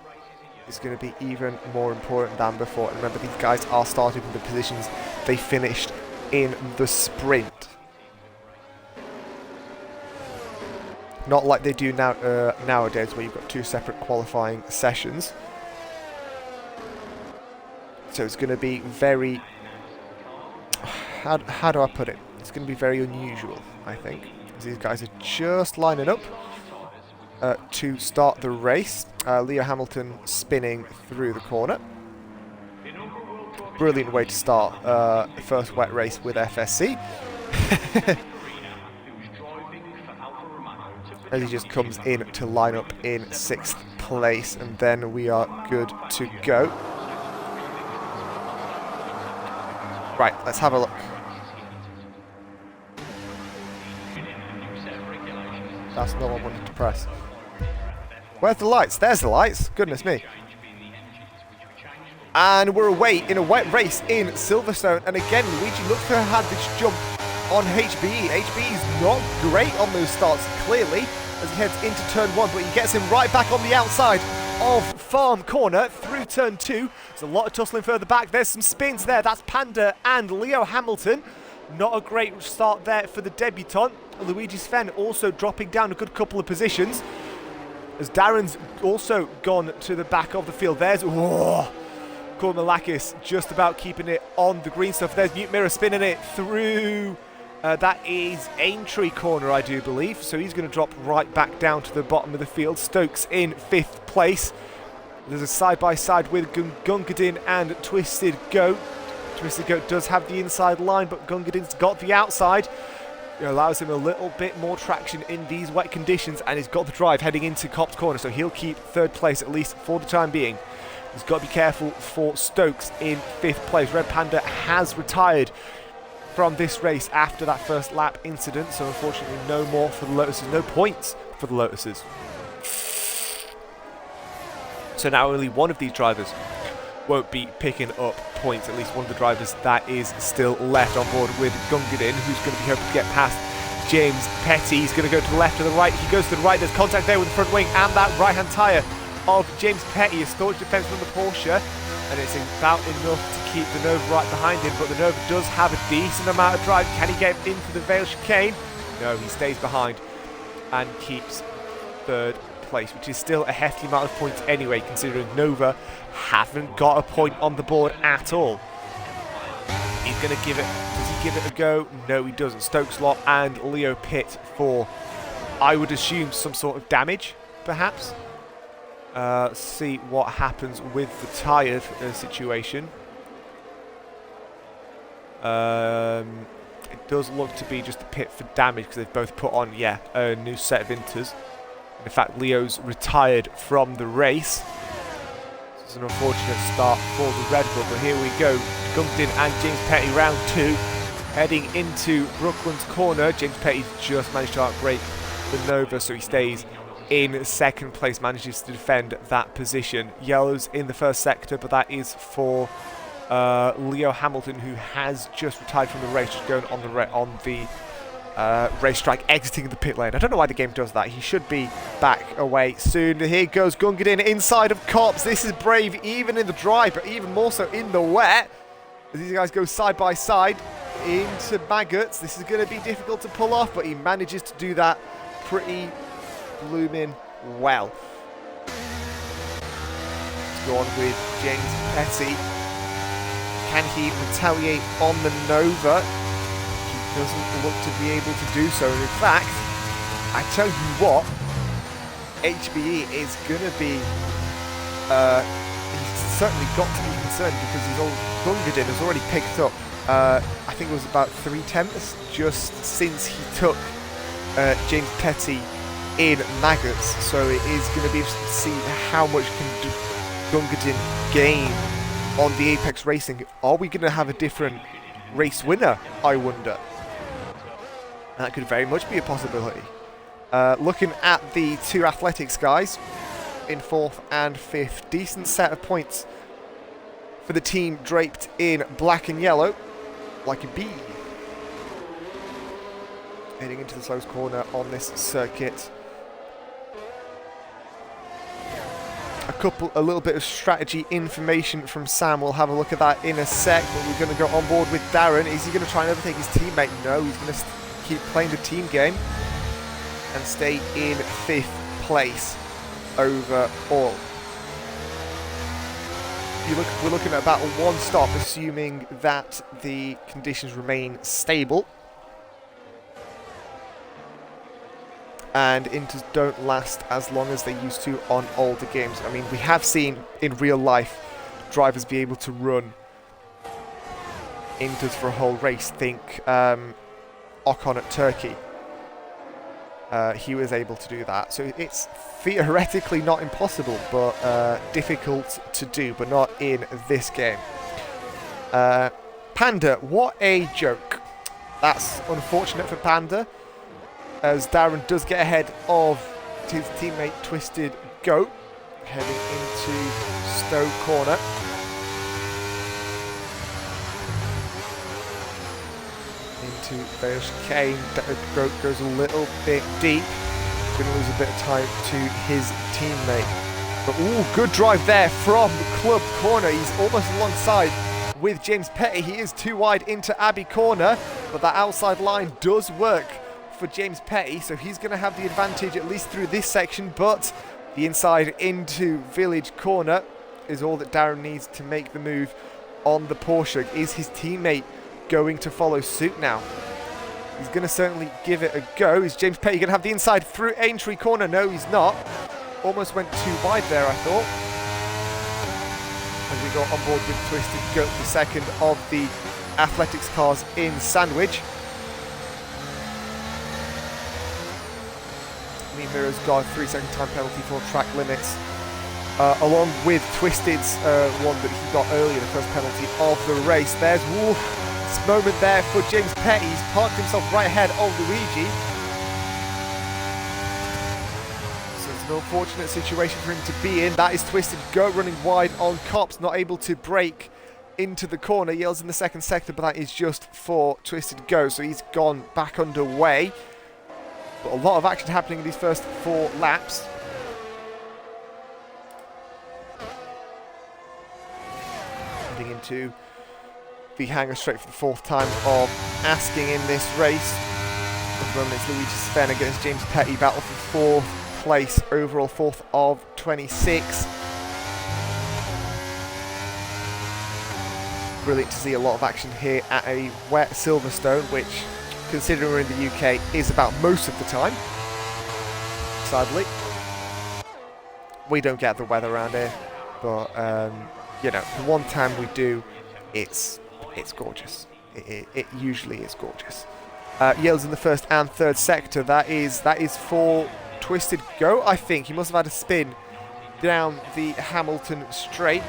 is going to be even more important than before. And remember, these guys are starting from the positions they finished in the sprint. Not like they do now nowadays, where you've got 2 separate qualifying sessions. So it's going to be very, how do I put it? It's going to be very unusual, I think. As these guys are just lining up to start the race. Leo Hamilton spinning through the corner. Brilliant way to start the first wet race with FSC. As he just comes in to line up in 6th place, and then we are good to go. Right, let's have a look. That's not what I wanted to press. Where's the lights? There's the lights. Goodness me. And we're away in a wet race in Silverstone. And again, Luigi looks to have had this jump on HBE. HBE is not great on those starts, clearly, as he heads into turn 1. But he gets him right back on the outside of Farm Corner through turn 2. There's a lot of tussling further back. There's some spins there. That's Panda and Leo Hamilton. Not a great start there for the debutant. Luigi Sven also dropping down a good couple of positions, as Darren's also gone to the back of the field. There's Kormalakis just about keeping it on the green stuff. There's Mute Mirror spinning it through. That is Aintree Corner, I do believe. So he's going to drop right back down to the bottom of the field. Stokes in 5th place. There's a side-by-side with Gungadin and Twisted Goat. Twisted Goat does have the inside line, but Gungadin's got the outside. It allows him a little bit more traction in these wet conditions, and he's got the drive heading into Copse Corner, so he'll keep 3rd place at least for the time being. He's got to be careful for Stokes in 5th place. Red Panda has retired from this race after that first lap incident, so unfortunately no more for the Lotuses, no points for the Lotuses. So now only one of these drivers won't be picking up points, at least one of the drivers that is still left on board with Gungadin, who's going to be hoping to get past James Petty. He's going to go to the left and the right. He goes to the right. There's contact there with the front wing, and that right-hand tyre of James Petty is staunch defence from the Porsche, and it's about enough to keep the Nova right behind him, but the Nova does have a decent amount of drive. Can he get into the Vale chicane? No, he stays behind and keeps 3rd place, which is still a hefty amount of points anyway, considering Nova haven't got a point on the board at all. He's going to give it, does he give it a go? No, he doesn't. Stokes Lot and Leo Pitt for, I would assume, some sort of damage, perhaps. See what happens with the tyre situation. It does look to be just a pit for damage because they've both put on, yeah, a new set of inters. In fact, Leo's retired from the race. This is an unfortunate start for the Red Bull, but here we go. Gungadin and James Petty, round 2, heading into Brooklands corner. James Petty's just managed to outbrake the Nova, so he stays in 2nd place, manages to defend that position. Yellow's in the 1st sector, but that is for Leo Hamilton, who has just retired from the race, just going on the racetrack, exiting the pit lane. I don't know why the game does that. He should be back away soon. Here goes Gungadin inside of Cops. This is brave even in the dry, but even more so in the wet. As these guys go side by side into Maggots. This is going to be difficult to pull off, but he manages to do that pretty blooming well. Let's go on with James Petty. Can he retaliate on the Nova? He doesn't look to be able to do so. And in fact, I tell you what, HBE is going to be, he's certainly got to be concerned, because his old Gungadin has already picked up, I think it was about 3 tenths just since he took James Petty in Maggots, so it is going to be interesting to see how much can Gungadin gain on the Apex Racing. Are we going to have a different race winner, I wonder? That could very much be a possibility. Looking at the 2 athletics guys in 4th and 5th, decent set of points for the team draped in black and yellow, like a bee. Heading into the slowest corner on this circuit. A little bit of strategy information from Sam. We'll have a look at that in a sec, but we're going to go on board with Darren. Is he going to try and overtake his teammate? No, he's going to keep playing the team game and stay in 5th place overall. We're looking at about a 1 stop, assuming that the conditions remain stable. And inters don't last as long as they used to on older games. I mean, we have seen in real life drivers be able to run inters for a whole race. Think Ocon at Turkey. He was able to do that. So it's theoretically not impossible, but difficult to do, but not in this game. Panda, what a joke. That's unfortunate for Panda, as Darren does get ahead of his teammate Twisted Goat, heading into Stowe Corner. Into Vale chicane. Goat goes a little bit deep. Going to lose a bit of time to his teammate. But ooh, good drive there from Club Corner. He's almost alongside with James Petty. He is too wide into Abbey Corner, but that outside line does work for James Petty, so he's going to have the advantage at least through this section, but the inside into Village Corner is all that Darren needs to make the move on the Porsche. Is his teammate going to follow suit now? He's going to certainly give it a go. Is James Petty going to have the inside through Aintree Corner? No, he's not. Almost went too wide there, I thought. As we go on board with Twisted Goat, the second of the athletics cars in Sandwich. Mirror's got a 3-second time penalty for track limits. along with Twisted's one that he got earlier, the first penalty of the race. There's this moment there for James Petty. He's parked himself right ahead of Luigi. So it's an unfortunate situation for him to be in. That is Twisted Go running wide on Cops, not able to break into the corner. Yells in the second sector, but that is just for Twisted Go, so he's gone back underway. But a lot of action happening in these first 4 laps. Heading into the hanger straight for the 4th time of asking in this race. At the moment it's Luigi Sven against James Petty, battle for 4th place, overall 4th of 26. Brilliant to see a lot of action here at a wet Silverstone, which, considering we're in the UK, is about most of the time. Sadly, we don't get the weather around here, but you know, the one time we do, it's gorgeous. It usually is gorgeous. Yells in the 1st and 3rd sector. That is for Twisted Go. I think he must have had a spin down the Hamilton straight.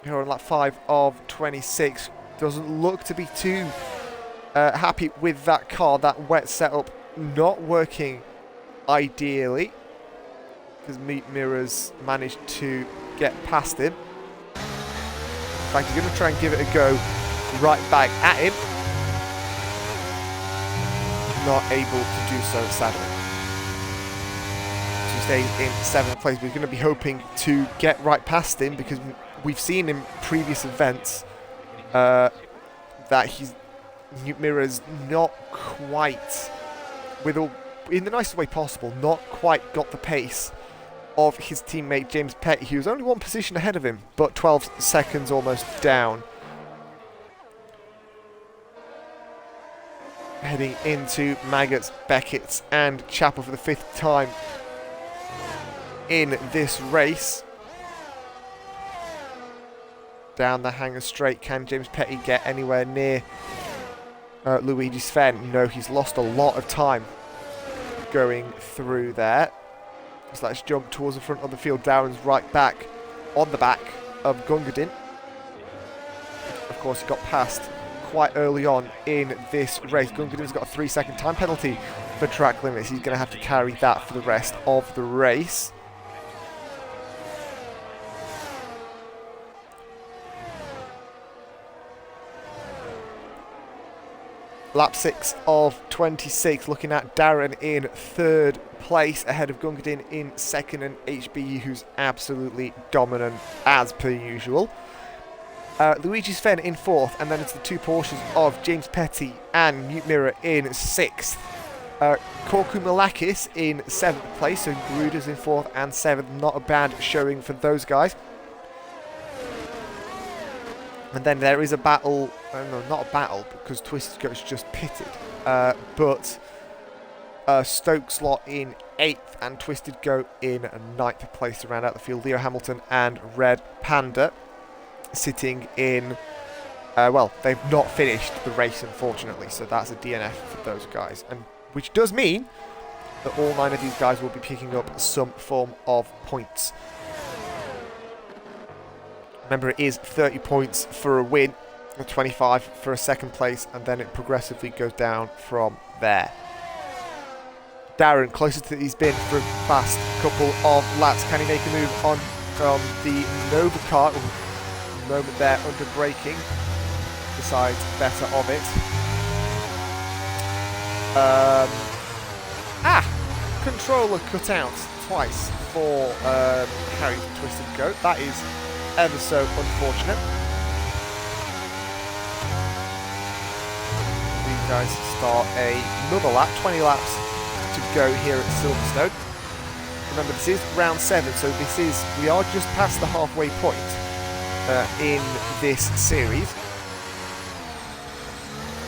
Here on lap 5 of 26. Doesn't look to be too happy with that car. That wet setup not working ideally, because Meat Mirrors managed to get past him. In fact, he's going to try and give it a go right back at him. Not able to do so, sadly. So he stays in 7th place. We're going to be hoping to get right past him, because we've seen in previous events that he's Mirrors not quite, in the nicest way possible, not quite got the pace of his teammate James Petty, who was only 1 position ahead of him, but 12 seconds almost down. Heading into Maggots, Beckett's and Chapel for the 5th time in this race. Down the hanger straight, can James Petty get anywhere near Luigi Sven? No, he's lost a lot of time going through there. So let's jump towards the front of the field. Darren's right back on the back of Gungadin. Of course, he got passed quite early on in this race. Gungadin's got a 3-second time penalty for track limits. He's going to have to carry that for the rest of the race. Lap 6 of 26, looking at Darren in 3rd place, ahead of Gungadin in 2nd, and HBU, who's absolutely dominant as per usual. Luigi Sven in 4th, and then it's the 2 Porsches of James Petty and Mute Mirror in 6th. Korku Malakis in 7th place, so Garuda's in 4th and 7th. Not a bad showing for those guys. And then there is a battle, no, not a battle, because Twisted Go's just pitted, but Stoke Slot in 8th and Twisted Go in 9th place to round out the field. Leo Hamilton and Red Panda sitting in, well, they've not finished the race, unfortunately, so that's a DNF for those guys, and which does mean that all 9 of these guys will be picking up some form of points. Remember, it is 30 points for a win, 25 for a 2nd place, and then it progressively goes down from there. Darren, closest that he's been for the past couple of laps. Can he make a move on the Nova car? Ooh, moment there under braking. Decides better of it. Controller cut out twice for Harry Twisted Goat. That is ever so unfortunate. These guys start another lap, 20 laps to go here at Silverstone. Remember, this is round 7, so we are just past the halfway point in this series.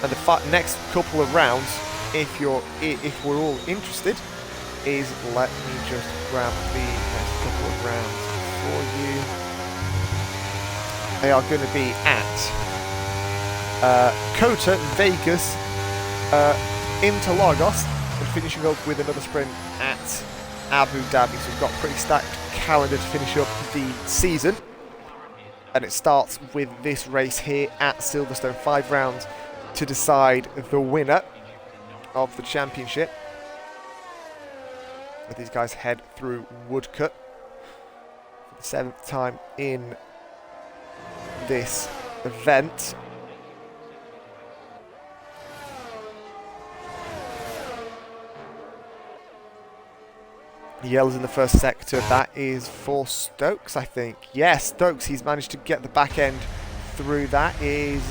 And the next couple of rounds, if we're all interested, is, let me just grab the next couple of rounds for you. They are going to be at Kota, Vegas, Interlagos, and finishing up with another sprint at Abu Dhabi. So we've got a pretty stacked calendar to finish up the season. And it starts with this race here at Silverstone. 5 rounds to decide the winner of the championship. But these guys head through Woodcut for the 7th time in this event. Yellow's in the first sector. That is for Stokes, I think. Yes, Stokes. He's managed to get the back end through. That is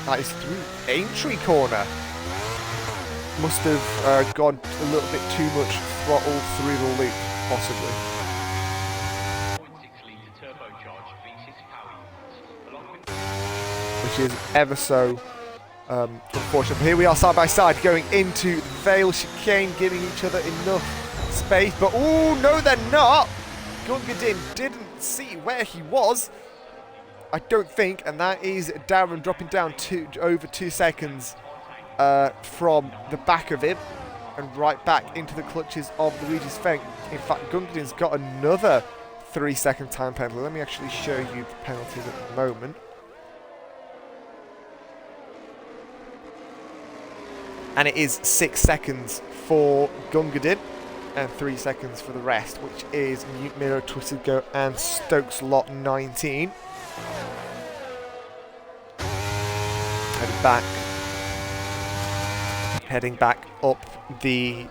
through Aintree corner. Must have gone a little bit too much throttle through the loop, possibly. Which is ever so unfortunate. But here we are side by side going into Vale Chicane, giving each other enough space. But oh no, they're not. Gungadin didn't see where he was, I don't think, and that is Darren dropping down over 2 seconds from the back of him and right back into the clutches of Luigi's Feng. In fact, Gungadin's got another 3-second time penalty. Let me actually show you the penalties at the moment. And it is 6 seconds for Gungadin and 3 seconds for the rest, which is Mute Mirror, Twisted Go and Stokes Lot 19. Heading back up the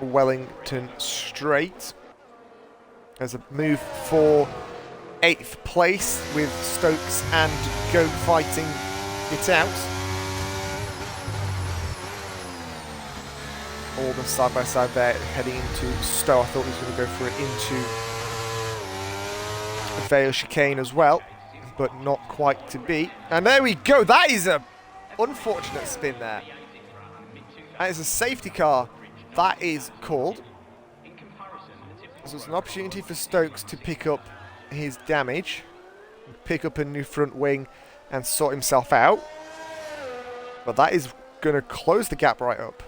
Wellington Straight. There's a move for 8th place with Stokes and Go fighting it out. Almost side by side there, heading into Stowe. I thought he was going to go for it into Vale Chicane as well, but not quite to be. And there we go. That is a unfortunate spin there. That is a safety car. That is called. So it's an opportunity for Stokes to pick up his damage, pick up a new front wing, and sort himself out. But that is going to close the gap right up.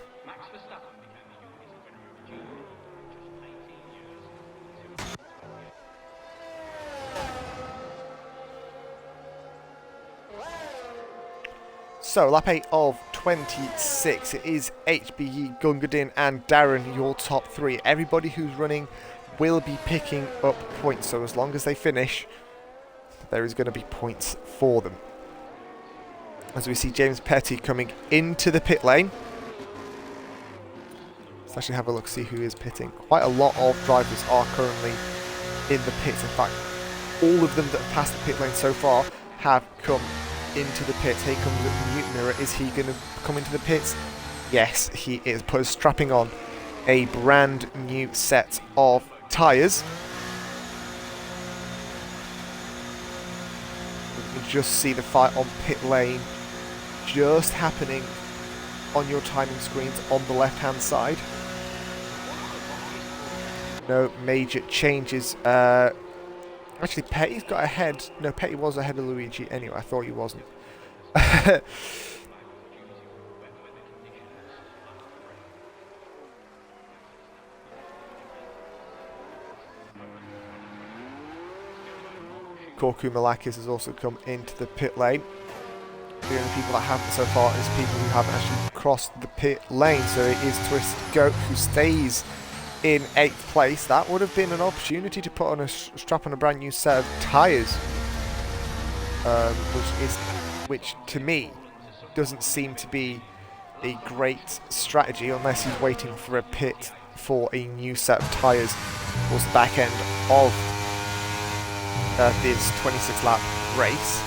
So, lap 8 of 26. It is HBE, Gungadin and Darren, your top 3. Everybody who's running will be picking up points. So, as long as they finish, there is going to be points for them. As we see James Petty coming into the pit lane. Let's actually have a look, see who is pitting. Quite a lot of drivers are currently in the pits. In fact, all of them that have passed the pit lane so far have come into the pits. Here comes the Mute Mirror. Is he going to come into the pits? Yes, he is. Strapping on a brand new set of tyres. You can just see the fight on pit lane just happening on your timing screens on the left hand side. No major changes. Actually, Petty's got ahead. No, Petty was ahead of Luigi anyway. I thought he wasn't. Korku Malakis has also come into the pit lane. The only people that haven't so far is people who haven't actually crossed the pit lane. So it is Twisted Goat who stays in 8th place. That would have been an opportunity to put on a strap on a brand new set of tyres, which to me doesn't seem to be a great strategy unless he's waiting for a pit for a new set of tyres towards the back end of this 26 lap race.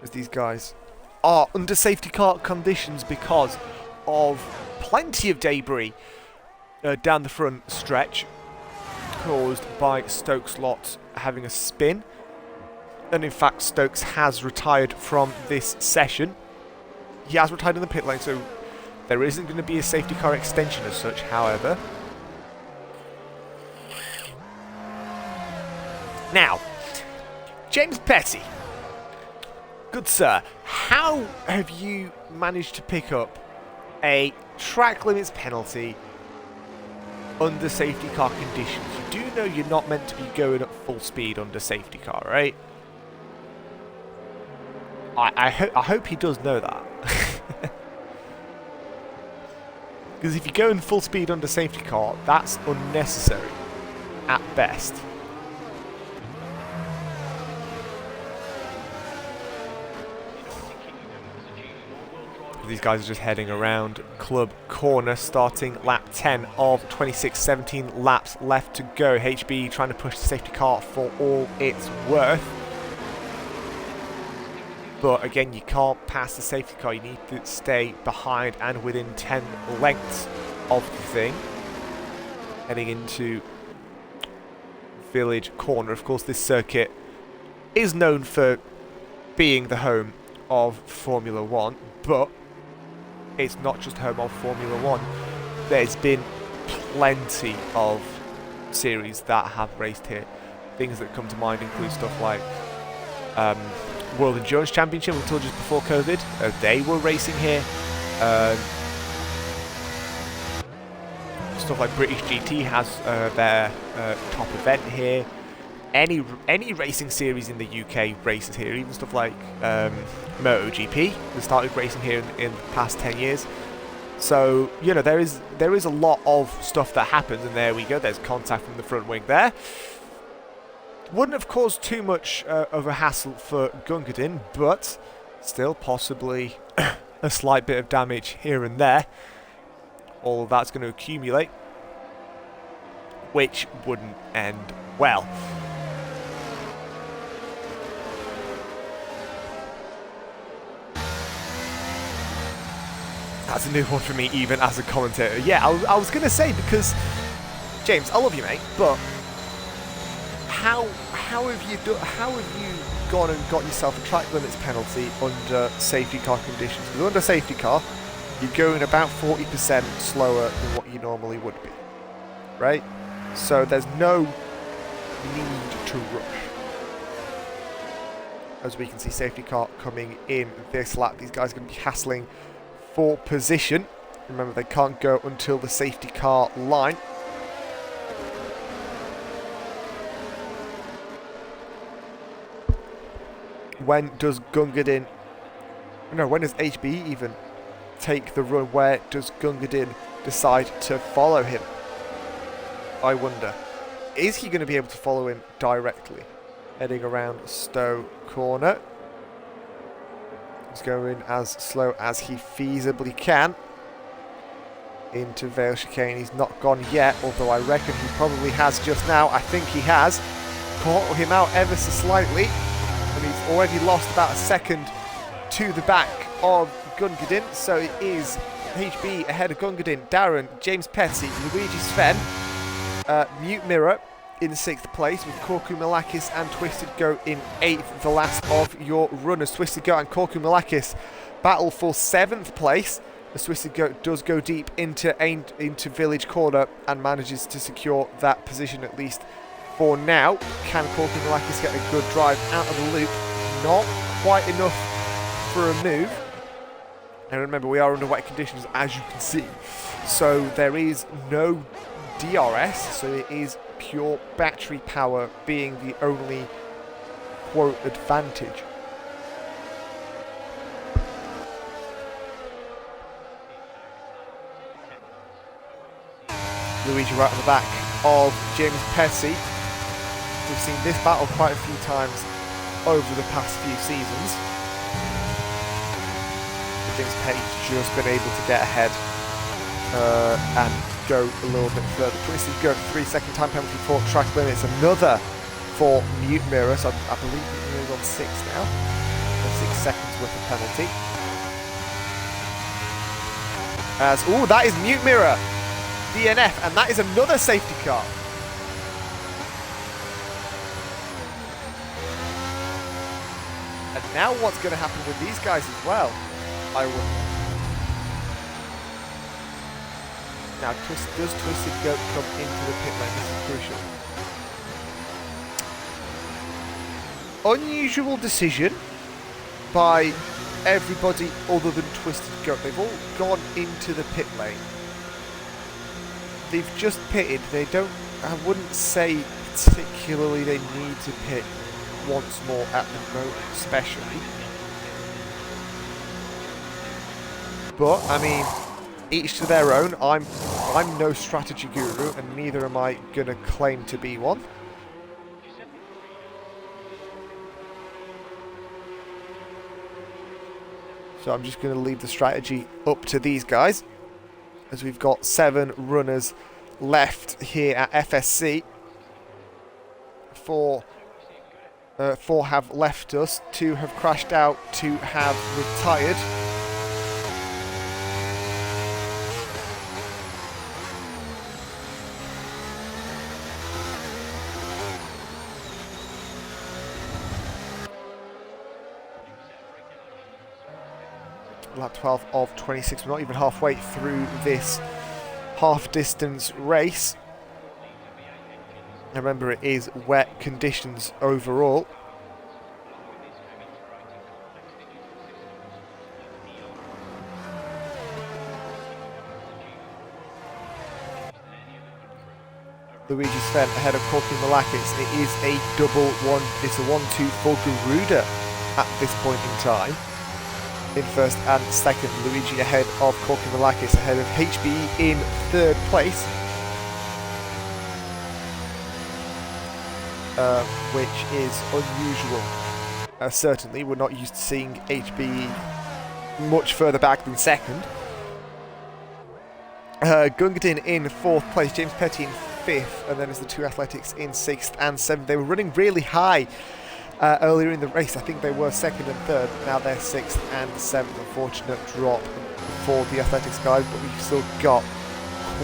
As these guys are under safety car conditions because of plenty of debris down the front stretch caused by Stokes Lot having a spin. And in fact, Stokes has retired from this session. He has retired in the pit lane, so there isn't going to be a safety car extension as such, however. Now, James Petty. Good sir, how have you managed to pick up a track limits penalty under safety car conditions. You do know you're not meant to be going at full speed under safety car, right? I hope he does know that. Because if you go in full speed under safety car, that's unnecessary at best. These guys are just heading around Club Corner, starting lap 10 of 26, 17 laps left to go. HB trying to push the safety car for all it's worth. But again, you can't pass the safety car. You need to stay behind and within 10 lengths of the thing. Heading into Village Corner. Of course, this circuit is known for being the home of Formula 1, but it's not just home of Formula 1. There's been plenty of series that have raced here. Things that come to mind include stuff like World Endurance Championship until just before COVID. They were racing here. Stuff like British GT has their top event here. Any racing series in the UK races here. Even stuff like MotoGP has started racing here in the past 10 years. So, you know, there is a lot of stuff that happens, and there we go. There's contact from the front wing there. Wouldn't have caused too much of a hassle for Gungadin, but still possibly a slight bit of damage here and there. All of that's going to accumulate, which wouldn't end well. That's a new one for me, even as a commentator. Yeah, I was going to say, because, James, I love you, mate, but how have you gone and got yourself a track limits penalty under safety car conditions? Because under safety car, you're going about 40% slower than what you normally would be, right? So there's no need to rush. As we can see, safety car coming in this lap. These guys are going to be hassling for position. Remember, they can't go until the safety car line. When does Gungadin... No, when does HB even take the run? Where does Gungadin decide to follow him? I wonder. Is he going to be able to follow him directly? Heading around Stowe Corner. He's going as slow as he feasibly can. Into Vale Chicane. He's not gone yet, although I reckon he probably has just now. I think he has. Caught him out ever so slightly. And he's already lost about a second to the back of Gungadin. So it is HB ahead of Gungadin, Darren, James Petty, Luigi Sven, Mute Mirror in 6th place, with Korku Milakis and Twisted Goat in 8th. The last of your runners, Twisted Goat and Korku Milakis, battle for 7th place. The Twisted Goat does go deep into Village Corner and manages to secure that position, at least for now. Can Korku Milakis get a good drive out of the loop? Not quite enough for a move. And remember, we are under wet conditions, as you can see. So there is no DRS, so it is pure battery power being the only, quote, advantage. Luigi right at the back of James Pesci. We've seen this battle quite a few times over the past few seasons. James Petty's just been able to get ahead and go a little bit further. Twisted Goat, 3-second time penalty for track limits. Another for Mute Mirror, so I believe Mute Mirror's on 6 now. So 6 seconds worth of penalty. That is Mute Mirror, DNF, and that is another safety car. And now what's going to happen with these guys as well? I wonder. Now, does Twisted Goat come into the pit lane? This is crucial. Unusual decision by everybody other than Twisted Goat. They've all gone into the pit lane. They've just pitted. They don't, I wouldn't say particularly they need to pit once more at the moment, especially. But, I mean, each to their own. I'm no strategy guru, and neither am I going to claim to be one. So I'm just going to leave the strategy up to these guys, as we've got 7 runners left here at FSC. 4 have left us, 2 have crashed out, 2 have retired. Lap 12 of 26, we're not even halfway through this half-distance race. Remember, it is wet conditions overall. Luigi Sven ahead of Corky Malakis. It is a double one. It's a 1-2 for Garuda at this point in time. In first and second, Luigi ahead of Corky Malakis, ahead of HBE in third place, which is unusual. Certainly, we're not used to seeing HBE much further back than second. Gungadin in fourth place, James Petty in fifth, and then there's the 2 Athletics in sixth and seventh. They were running really high earlier in the race. I think they were second and third. Now they're sixth and seventh. Unfortunate drop for the Athletics guys, but we've still got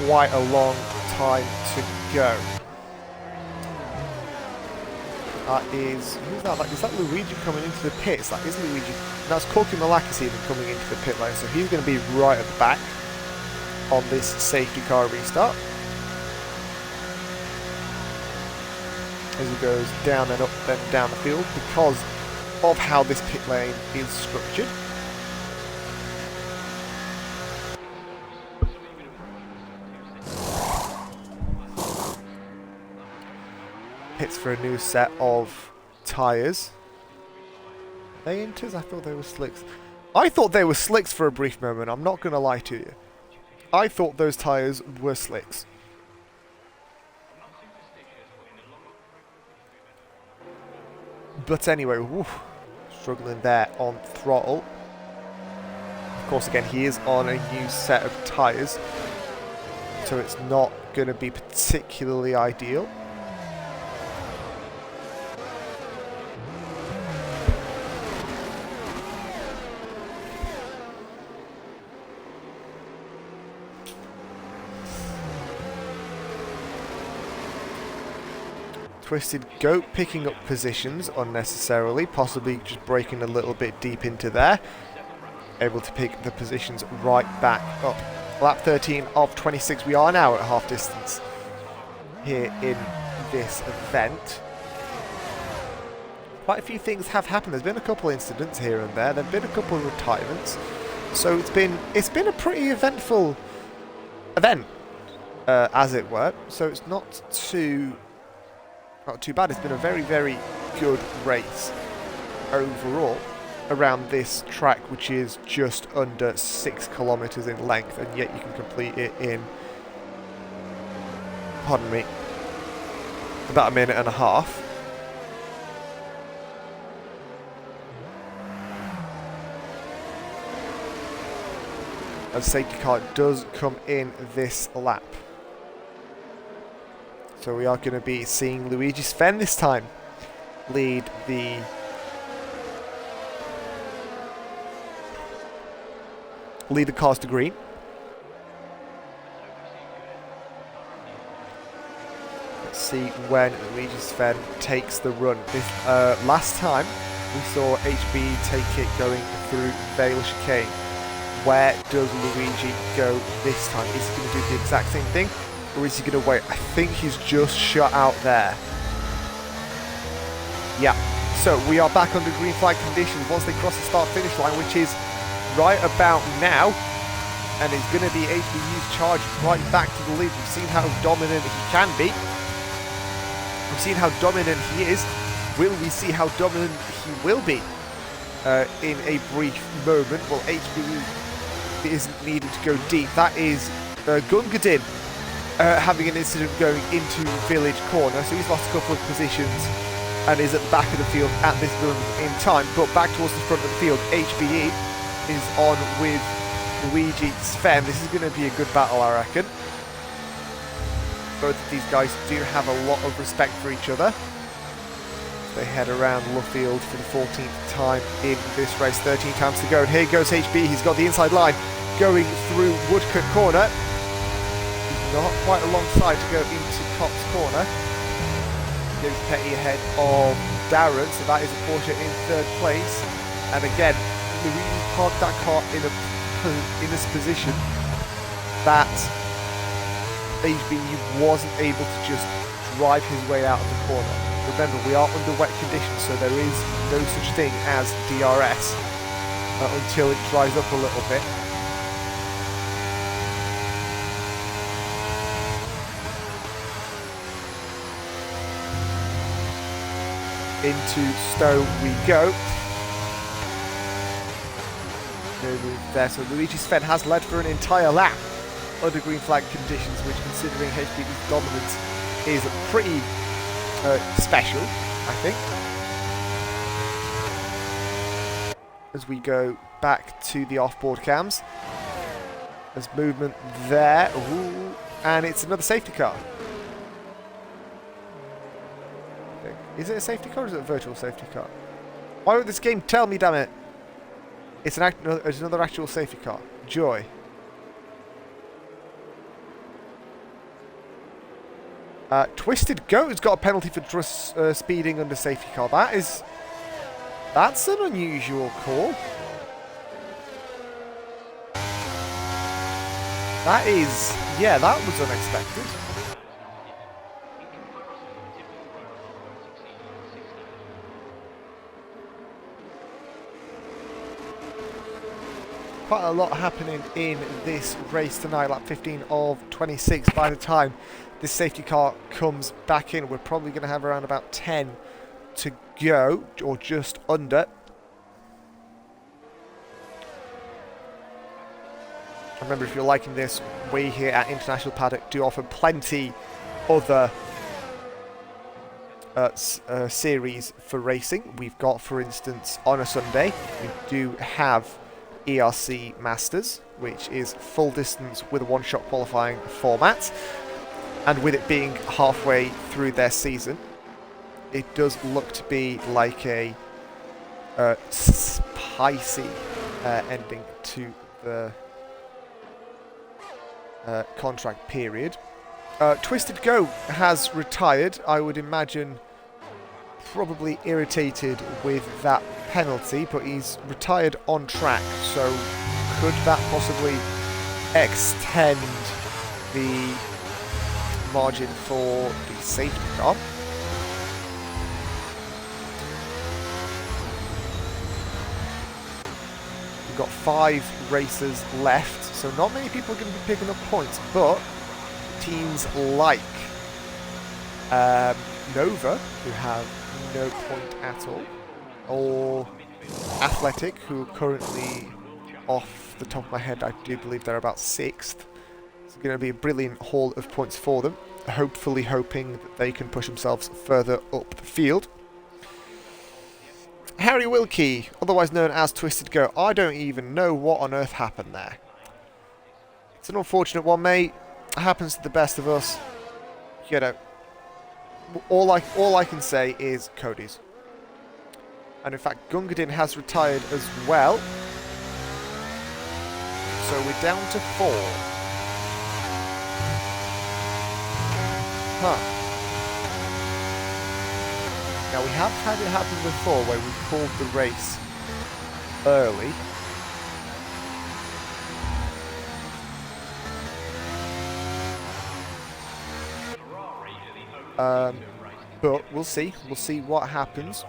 quite a long time to go. Who's that? Is that Luigi coming into the pits? That is Luigi. That's Corky Malakis even coming into the pit lane, so he's going to be right at the back on this safety car restart. As he goes down and up, then down the field, because of how this pit lane is structured. Pits for a new set of tyres. Are they inters? I thought they were slicks. I thought they were slicks for a brief moment, I'm not going to lie to you. I thought those tyres were slicks. But anyway, woof, struggling there on throttle. Of course, again, he is on a new set of tyres, so it's not going to be particularly ideal. Twisted Goat picking up positions unnecessarily, possibly just breaking a little bit deep into there. Able to pick the positions right back up. Lap 13 of 26. We are now at half distance here in this event. Quite a few things have happened. There's been a couple incidents here and there. There have been a couple of retirements. So it's been a pretty eventful event, as it were. So it's not too bad. It's been a very, very good race overall around this track, which is just under 6 kilometers in length, and yet you can complete it in, pardon me, about a minute and a half. A safety car does come in this lap. So we are going to be seeing Luigi Sven this time lead the cars to green. Let's see when Luigi Sven takes the run. Last time we saw HB take it going through Vale Chicane. Where does Luigi go this time? Is he going to do the exact same thing? Or is he going to wait? I think he's just shot out there. Yeah, So we are back under green flag conditions once they cross the start-finish line, which is right about now. And it's going to be HBU's charge right back to the lead. We've seen how dominant he can be. We've seen how dominant he is. Will we see how dominant he will be in a brief moment? Well, HBU isn't needed to go deep. That is Gungadin having an incident going into Village Corner. So he's lost a couple of positions and is at the back of the field at this moment in time. But back towards the front of the field, HBE is on with Luigi Sven. This is going to be a good battle, I reckon. Both of these guys do have a lot of respect for each other. They head around Luffield for the 14th time in this race, 13 times to go. And here goes HB, he's got the inside line going through Woodcut Corner. He's not quite alongside to go into Cops Corner. Gives Petty ahead of Darren, so that is a Porsche in third place. And again, Luigi parked that car in this position that HB wasn't able to just drive his way out of the corner. Remember, we are under wet conditions, so there is no such thing as DRS until it dries up a little bit. Into Stowe we go. No move there, so Luigi Sven has led for an entire lap under green flag conditions, which, considering HB's dominance, is pretty special, I think. As we go back to the off-board cams, there's movement there. Ooh, and it's another safety car. Is it a safety car or is it a virtual safety car? Why would this game tell me, damn it? It's another actual safety car. Joy. Twisted Goat has got a penalty for speeding under safety car. That's an unusual call. That was unexpected. Quite a lot happening in this race tonight, lap 15 of 26. By the time this safety car comes back in, we're probably going to have around about 10 to go, or just under. Remember, if you're liking this, we here at International Paddock do offer plenty other series for racing. We've got, for instance, on a Sunday, we do have ERC Masters, which is full distance with a one-shot qualifying format, and with it being halfway through their season, it does look to be like a spicy ending to the contract period. Twisted Go has retired. I would imagine probably irritated with that penalty, but he's retired on track, so could that possibly extend the margin for the safety car? We've got 5 races left, so not many people are going to be picking up points, but teams like Nova, who have no point at all, or Athletic, who are currently, off the top of my head, I do believe they're about 6th. It's going to be a brilliant haul of points for them, hopefully hoping that they can push themselves further up the field. Harry Wilkie, otherwise known as Twisted Go, I don't even know what on earth happened there. It's an unfortunate one, mate. It happens to the best of us. You know, all I can say is Cody's. And in fact, Gungadin has retired as well. So we're down to 4. Huh. Now, we have had it happen before where we called the race early. But we'll see. We'll see what happens.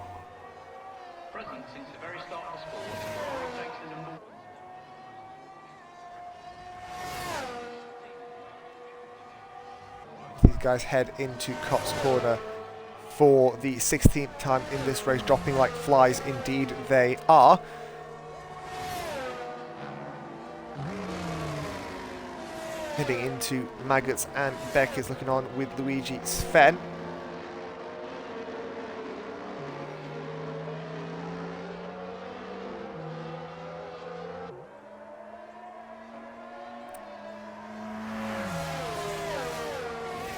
These guys head into Cops Corner for the 16th time in this race, dropping like flies. Indeed, they are. Heading into Maggots, and Beck is looking on with Luigi Sven.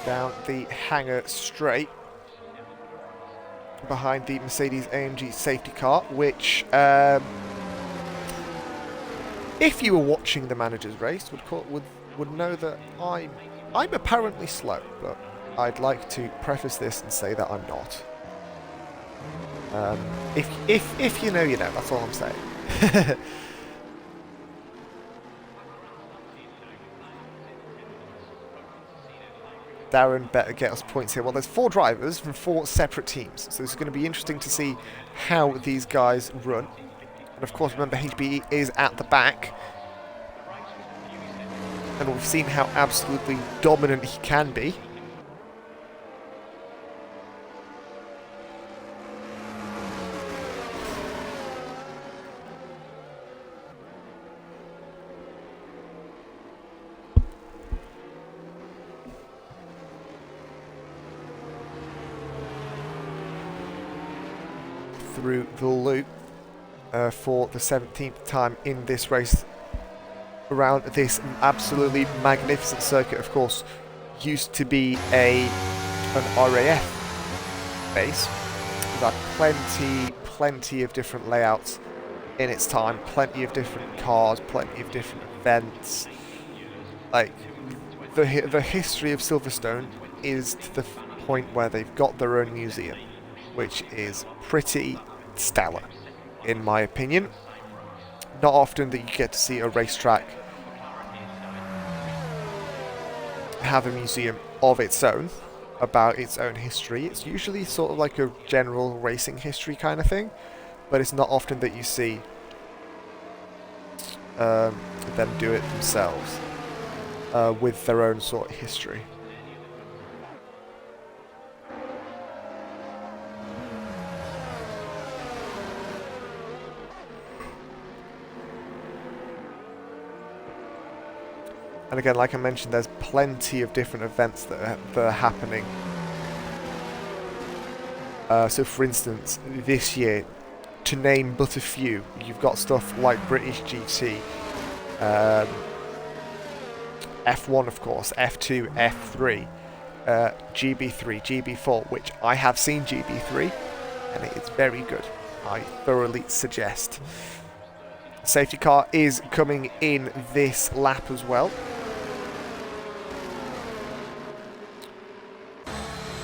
Down the hangar straight behind the Mercedes AMG safety car, which if you were watching the manager's race would know that I'm apparently slow, but I'd like to preface this and say that I'm not. If you know, you know. That's all I'm saying. Darren better get us points here. Well, there's 4 drivers from 4 separate teams, so it's going to be interesting to see how these guys run. And of course, remember, HBE is at the back, and we've seen how absolutely dominant he can be. Through the loop for the 17th time in this race around this absolutely magnificent circuit. Of course, used to be an RAF base. We've had plenty of different layouts in its time, plenty of different cars, plenty of different events. Like, the history of Silverstone is to the point where they've got their own museum, which is pretty stellar, in my opinion. Not often that you get to see a racetrack have a museum of its own, about its own history. It's usually sort of like a general racing history kind of thing, but it's not often that you see them do it themselves with their own sort of history. And again, like I mentioned, there's plenty of different events that are happening. So for instance, this year, to name but a few, you've got stuff like British GT, F1 of course, F2, F3, GB3, GB4, which I have seen GB3, and it is very good. I thoroughly suggest. Safety car is coming in this lap as well.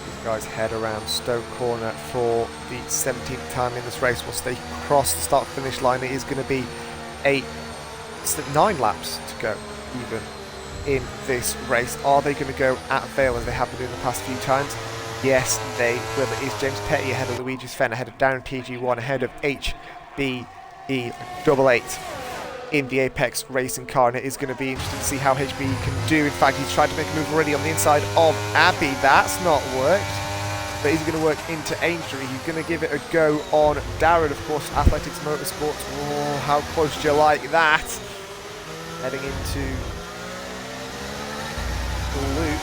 These guys head around Stoke Corner for the 17th time in this race. Once they cross the start-finish line, it is going to be 9 laps to go, even, in this race. Are they going to go at Vale as they have been doing the past few times? Yes, they will. It is James Petty ahead of Luigi Sven, ahead of Darren PG1, ahead of HBE88 in the Apex racing car, and it is going to be interesting to see how HBE can do. In fact, he's tried to make a move already on the inside of Abbey. That's not worked, but he's going to work into Aintree. He's going to give it a go on Darren, of course, Athletics Motorsports. Oh, how close do you like that? Heading into the loop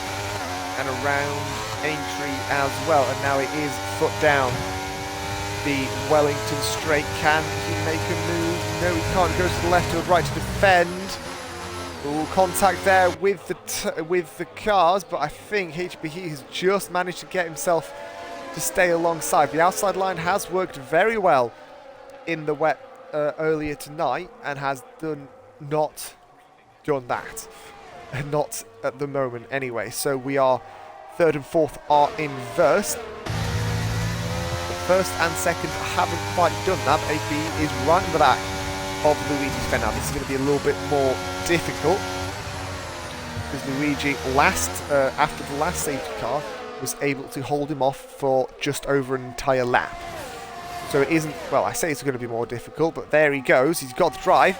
and around Aintree as well, and now it is foot down. The Wellington straight. Can he make a move? No, he can't. Goes to the left or the right to defend. Ooh, contact there with the cars, but I think HBE has just managed to get himself to stay alongside. The outside line has worked very well in the wet earlier tonight, and has not done that. Not at the moment, anyway. So we are 3rd and 4th are inversed. First and second haven't quite done that. HBE is right in the back of Luigi Sven. Now this is going to be a little bit more difficult, because Luigi after the last safety car was able to hold him off for just over an entire lap. So it isn't, well, I say it's going to be more difficult, but there he goes. He's got the drive.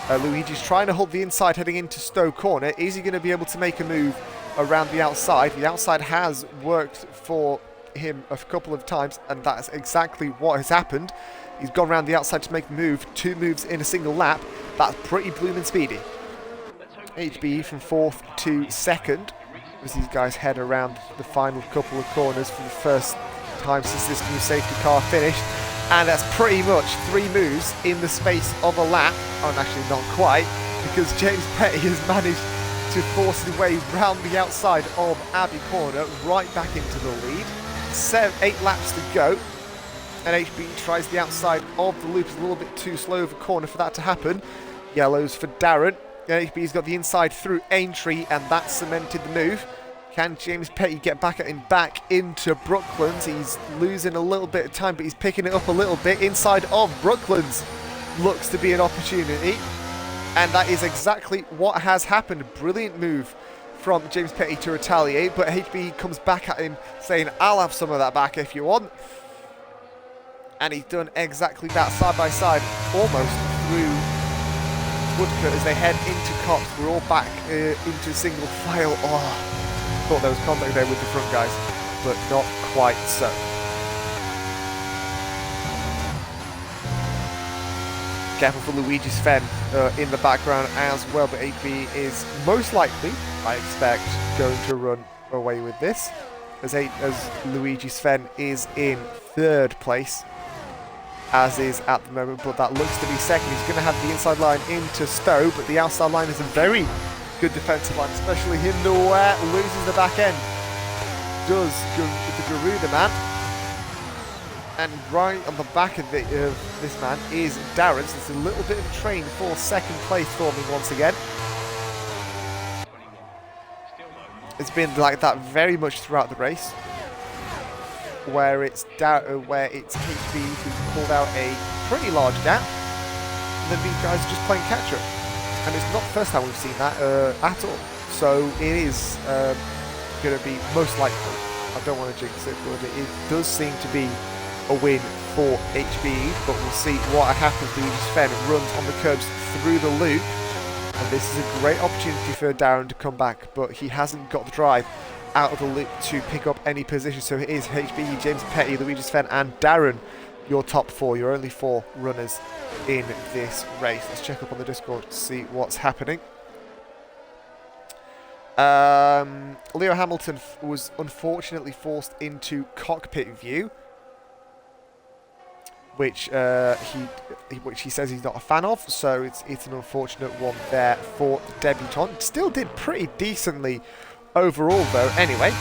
Luigi's trying to hold the inside heading into Stowe Corner. Is he going to be able to make a move around the outside. The outside has worked for him a couple of times, and that's exactly what has happened. He's gone around the outside to make the move. 2 moves in a single lap. That's pretty bloomin' speedy. HBE from 4th to 2nd as these guys head around the final couple of corners for the first time since this new safety car finished. And that's pretty much 3 moves in the space of a lap. Oh, and actually not quite, because James Petty has managed to force his way round the outside of Abbey Corner, right back into the lead. 8 laps to go, and HB tries the outside of the loop. It's a little bit too slow of a corner for that to happen. Yellows for Darren, and HB's got the inside through Aintree, and that cemented the move. Can James Petty get back at him back into Brooklands? He's losing a little bit of time, but he's picking it up a little bit. Inside of Brooklands looks to be an opportunity, and that is exactly what has happened. Brilliant move from James Petty to retaliate, but HB comes back at him saying, I'll have some of that back if you want. And he's done exactly that, side by side, almost through Woodcote as they head into Cops. We're all back into single file. Oh, thought there was contact there with the front guys, but not quite so. Careful for Luigi Sven in the background as well, but HB is most likely, I expect, going to run away with this, as Luigi Sven is in 3rd place, as is at the moment, but that looks to be 2nd. He's going to have the inside line into Stowe, but the outside line is a very good defensive line, especially him nowhere, loses the back end. Does the Garuda man. And right on the back of this man is Darren. So it's a little bit of a train for 2nd place forming once again. It's been like that very much throughout the race, where it's HB who's pulled out a pretty large gap, and then these guys are just playing catch up. And it's not the first time we've seen that at all. So it is going to be most likely, I don't want to jinx it, but it does seem to be a win for HB, but we'll see what happens. Luigi Sven runs on the curbs through the loop, and this is a great opportunity for Darren to come back, but he hasn't got the drive out of the loop to pick up any position. So it is HB, James Petty, Luigi Sven and Darren, your top 4, your only 4 runners in this race. Let's check up on the Discord to see what's happening. Leo Hamilton was unfortunately forced into cockpit view, which he says he's not a fan of, so it's an unfortunate one there for the debutant. Still did pretty decently overall though. Anyway,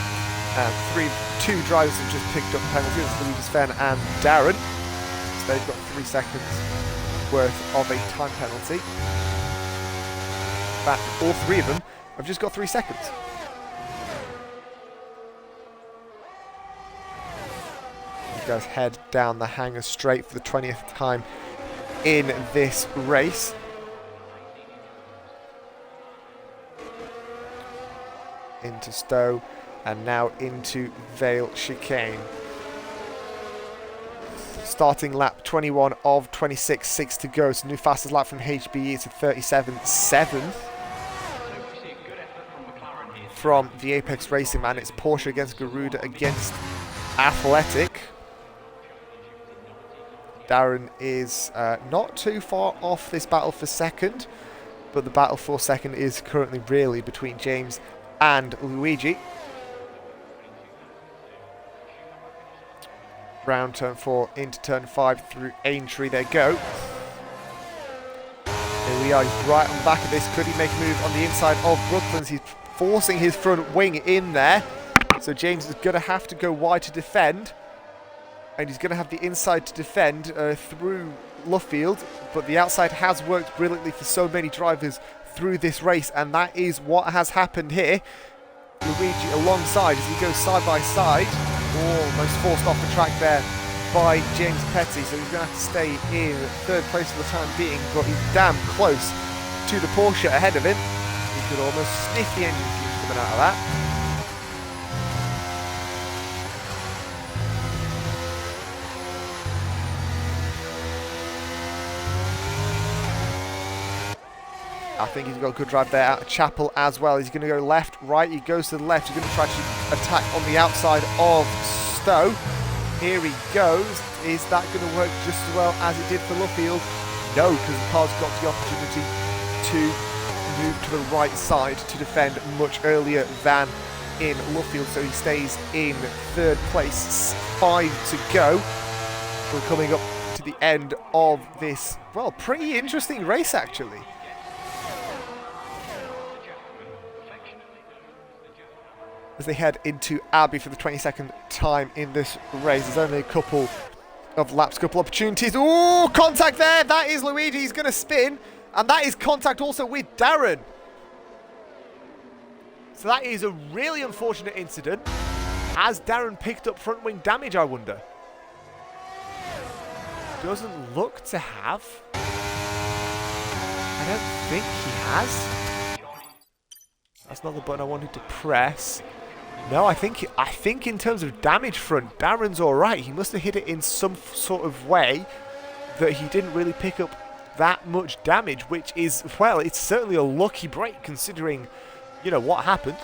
2 drivers have just picked up penalties, Luigi Sven and Darren. So they've got 3 seconds worth of a time penalty. In fact, all 3 of them have just got 3 seconds. These guys head down the hangar straight for the 20th time in this race. Into Stowe and now into Vale Chicane. Starting lap 21 of 26, 6 to go. So new fastest lap from HBE is a 37.7. From the Apex Racing Man, it's Porsche against Garuda against Athletic. Darren is not too far off this battle for 2nd, but the battle for 2nd is currently really between James and Luigi. Round turn 4 into turn 5 through Aintree they go. Here we are, he's right on the back of this. Could he make a move on the inside of Brooklands? He's forcing his front wing in there. So James is going to have to go wide to defend. And he's going to have the inside to defend through Luffield. But the outside has worked brilliantly for so many drivers through this race. And that is what has happened here. Luigi alongside as he goes side by side. Almost forced off the track there by James Petty, so he's going to have to stay in 3rd place for the time being, but he's damn close to the Porsche ahead of him. He could almost sniff the engine fumes coming out of that. I think he's got a good drive there out of Chapel as well. He's going to go left, right. He goes to the left. He's going to try to attack on the outside of Stowe. Here he goes. Is that going to work just as well as it did for Luffield? No, because the car's got the opportunity to move to the right side to defend much earlier than in Luffield. So he stays in third place. 5 to go. We're coming up to the end of this, well, pretty interesting race actually. As they head into Abbey for the 22nd time in this race. There's only a couple of laps, couple opportunities. Ooh, contact there! That is Luigi, he's going to spin. And that is contact also with Darren. So that is a really unfortunate incident. Has Darren picked up front wing damage, I wonder? Doesn't look to have. I don't think he has. That's not the button I wanted to press. No, I think in terms of damage front, Darren's alright. He must have hit it in some sort of way that he didn't really pick up that much damage, which is, well, it's certainly a lucky break considering, you know, what happened.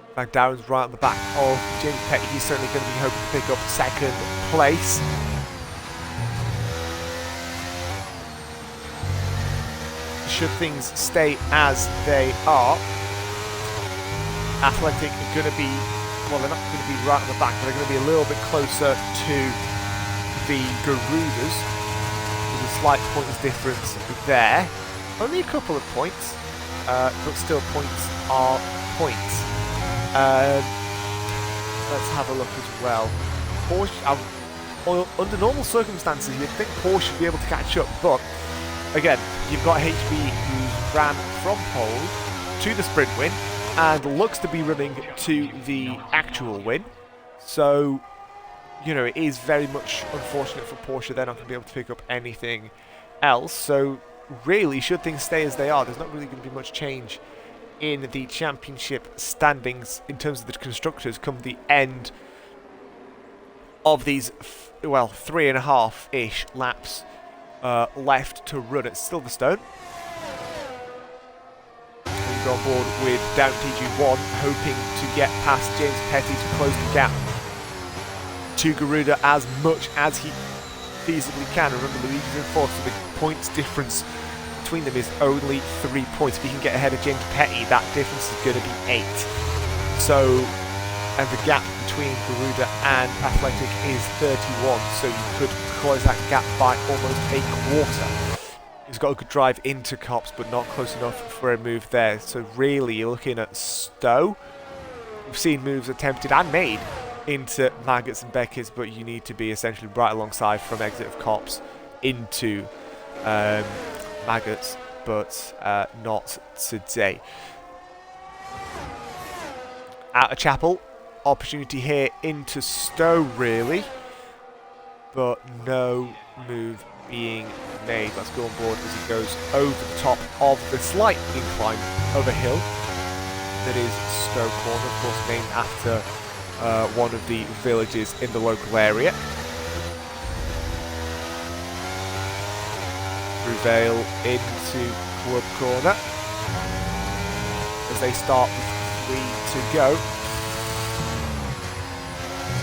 In fact, Darren's right at the back of James Petty. He's certainly going to be hoping to pick up second place. Should things stay as they are, Athletic are going to be, well, they're not going to be right at the back, but they're going to be a little bit closer to the Garudas. There's a slight points difference there. Only a couple of points, but still points are points. Let's have a look as well. Porsche, under normal circumstances, you'd think Porsche should be able to catch up, but again, you've got HB who's ran from pole to the sprint win and looks to be running to the actual win. So, you know, it is very much unfortunate for Porsche. They're not going to be able to pick up anything else. So, really, should things stay as they are, there's not really going to be much change in the championship standings in terms of the constructors come the end of these, well, 3.5-ish laps left to run at Silverstone. We go on board with Down TG1, hoping to get past James Petty to close the gap to Garuda as much as he feasibly can. Remember, Luigi's in fourth, so the points difference between them is only 3 points. If he can get ahead of James Petty, that difference is going to be 8. So, and the gap between Garuda and Athletic is 31, so you could close that gap by almost a quarter. He's got a good drive into Cops, but not close enough for a move there. So really, you're looking at Stowe. We've seen moves attempted and made into Maggots and Beckers, but you need to be essentially right alongside from exit of Cops into Maggots, but not today. Out of Chapel. Opportunity here into Stowe, really, but no move being made. Let's go on board as he goes over the top of the slight incline of a hill that is Stowe Corner, of course named after one of the villages in the local area. Through Vale into Club Corner as they start with 3 to go.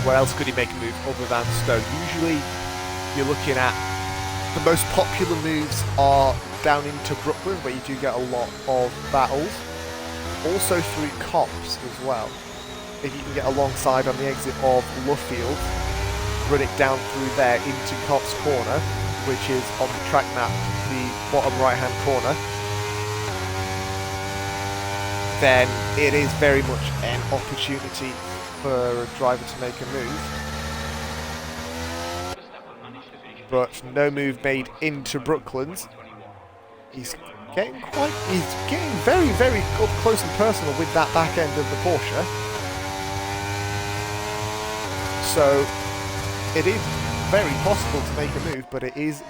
Where else could he make a move other than Stowe? Usually you're looking at the most popular moves are down into Brooklyn, where you do get a lot of battles. Also through Cops as well. If you can get alongside on the exit of Luffield, run it down through there into Cops Corner, which is on the track map, the bottom right hand corner. Then it is very much an opportunity for a driver to make a move, but no move made into Brooklands. He's getting very, very up close and personal with that back end of the Porsche. So it is very possible to make a move, but it is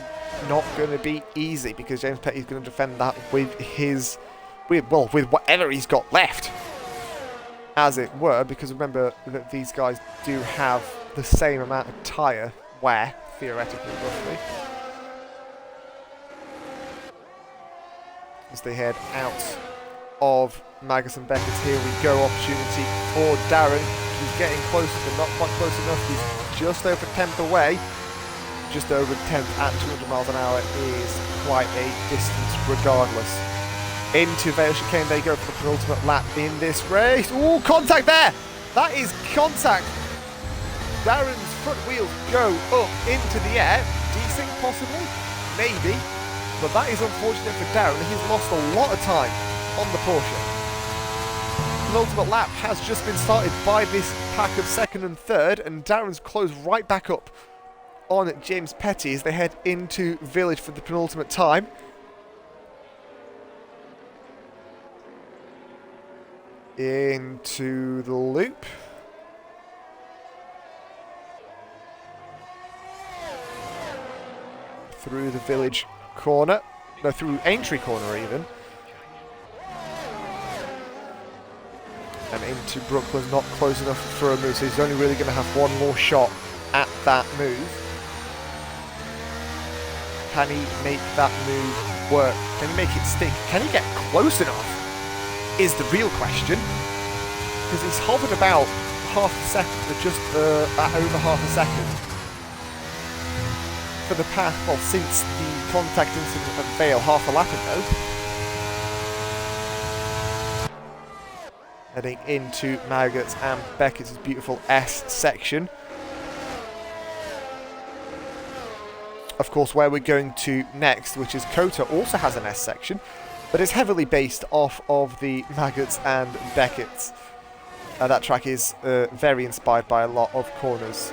not going to be easy because James Petty is going to defend that with his, with whatever he's got left. as it were, because remember that these guys do have the same amount of tyre wear, theoretically, roughly. As they head out of Magus and Beckett's, here we go, opportunity for Darren. He's getting closer, but not quite close enough. He's just over 10th away. Just over 10th at 200 miles an hour is quite a distance regardless. Into Vale Chicane they go for the penultimate lap in this race. Ooh, contact there! That is contact. Darren's front wheels go up into the air. Desync possibly? Maybe. But that is unfortunate for Darren. He's lost a lot of time on the Porsche. Penultimate lap has just been started by this pack of second and third, and Darren's closed right back up on James Petty as they head into Village for the penultimate time. Into the loop. Through the Village corner. No, through Aintree corner even. And into Brooklyn, not close enough for a move, so he's only really going to have one more shot at that move. Can he make that move work? Can he make it stick? Can he get close enough? Is the real question. Because he's hovered about half a second, or just over half a second. For the past, well, since the contact incident at Vale half a lap ago. Heading into Maggots and Beckett's beautiful S section. Of course, where we're going to next, which is Kota, also has an S section, but it's heavily based off of the Maggots and Beckett's. That track is very inspired by a lot of corners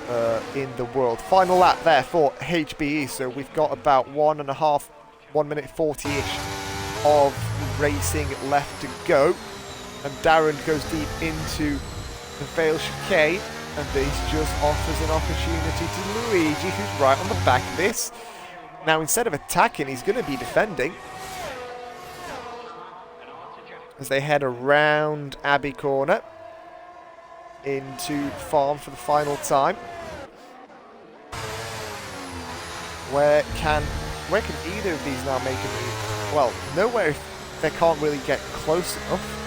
in the world. Final lap there for HBE, so we've got about 1 minute 40-ish of racing left to go. And Darren goes deep into the Vale Chicane, and this just offers an opportunity to Luigi, who's right on the back of this. Now, instead of attacking, he's going to be defending. As they head around Abbey Corner into Farm for the final time. Where can either of these now make a move? Well, nowhere if they can't really get close enough.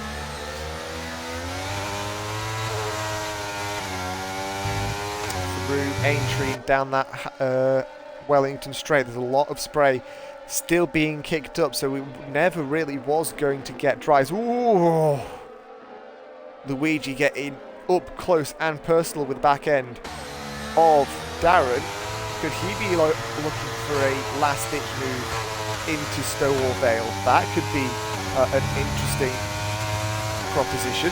Through Aintree down that Wellington straight. There's a lot of spray still being kicked up, so it never really was going to get dry. Ooh! Luigi getting up close and personal with the back end of Darren. Could he be looking for a last-ditch move into Stowall Vale? That could be an interesting proposition.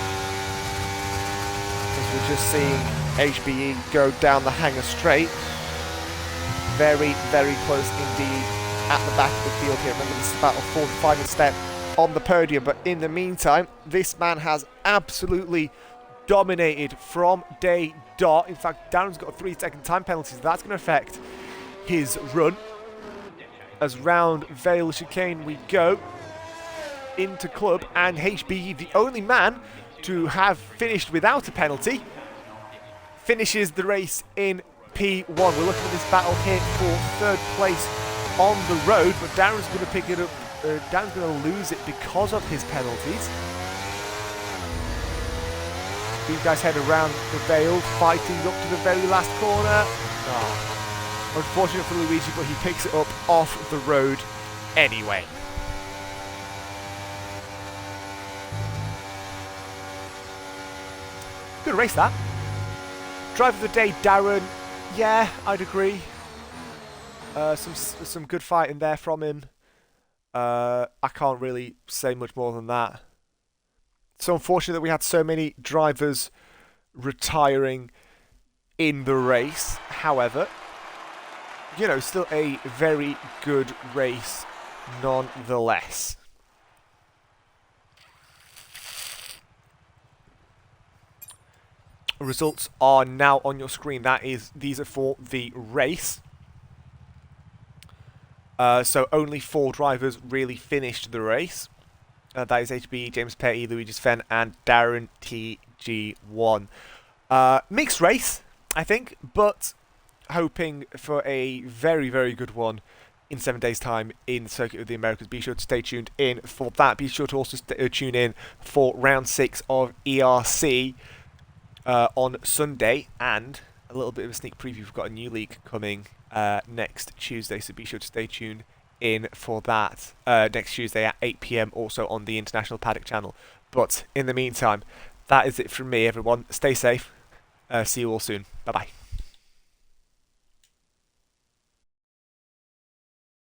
As we're just seeing HBE go down the hanger straight. Very, very close indeed at the back of the field here. Remember, this is battle for the final step on the podium. But in the meantime, this man has absolutely dominated from day dot. In fact, Darren's got a 3-second time penalty, so that's going to affect his run. As round Vale Chicane we go into Club, and HBE, the only man to have finished without a penalty, finishes the race in P1. We're looking at this battle here for third place on the road, but Darren's going to pick it up. Darren's going to lose it because of his penalties. These guys head around the Vale, fighting up to the very last corner. Oh, unfortunate for Luigi, but he picks it up off the road anyway. Good race, that. Driver of the day, Darren. Yeah, I'd agree. Some good fighting there from him. I can't really say much more than that. So unfortunate that we had so many drivers retiring in the race. However, you know, still a very good race nonetheless. Results are now on your screen. These are for the race. So only 4 drivers really finished the race. That is HB, James Petty, Luigi Sven, and Darren T. G1. Mixed race, I think, but hoping for a very, very good one in 7 days' time in Circuit of the Americas. Be sure to stay tuned in for that. Be sure to also tune in for round 6 of ERC on Sunday, and a little bit of a sneak preview. We've got a new league coming next Tuesday, so be sure to stay tuned in for that next Tuesday at 8 PM, also on the International Paddock channel. But in the meantime, that is it from me, everyone. Stay safe. See you all soon. Bye-bye.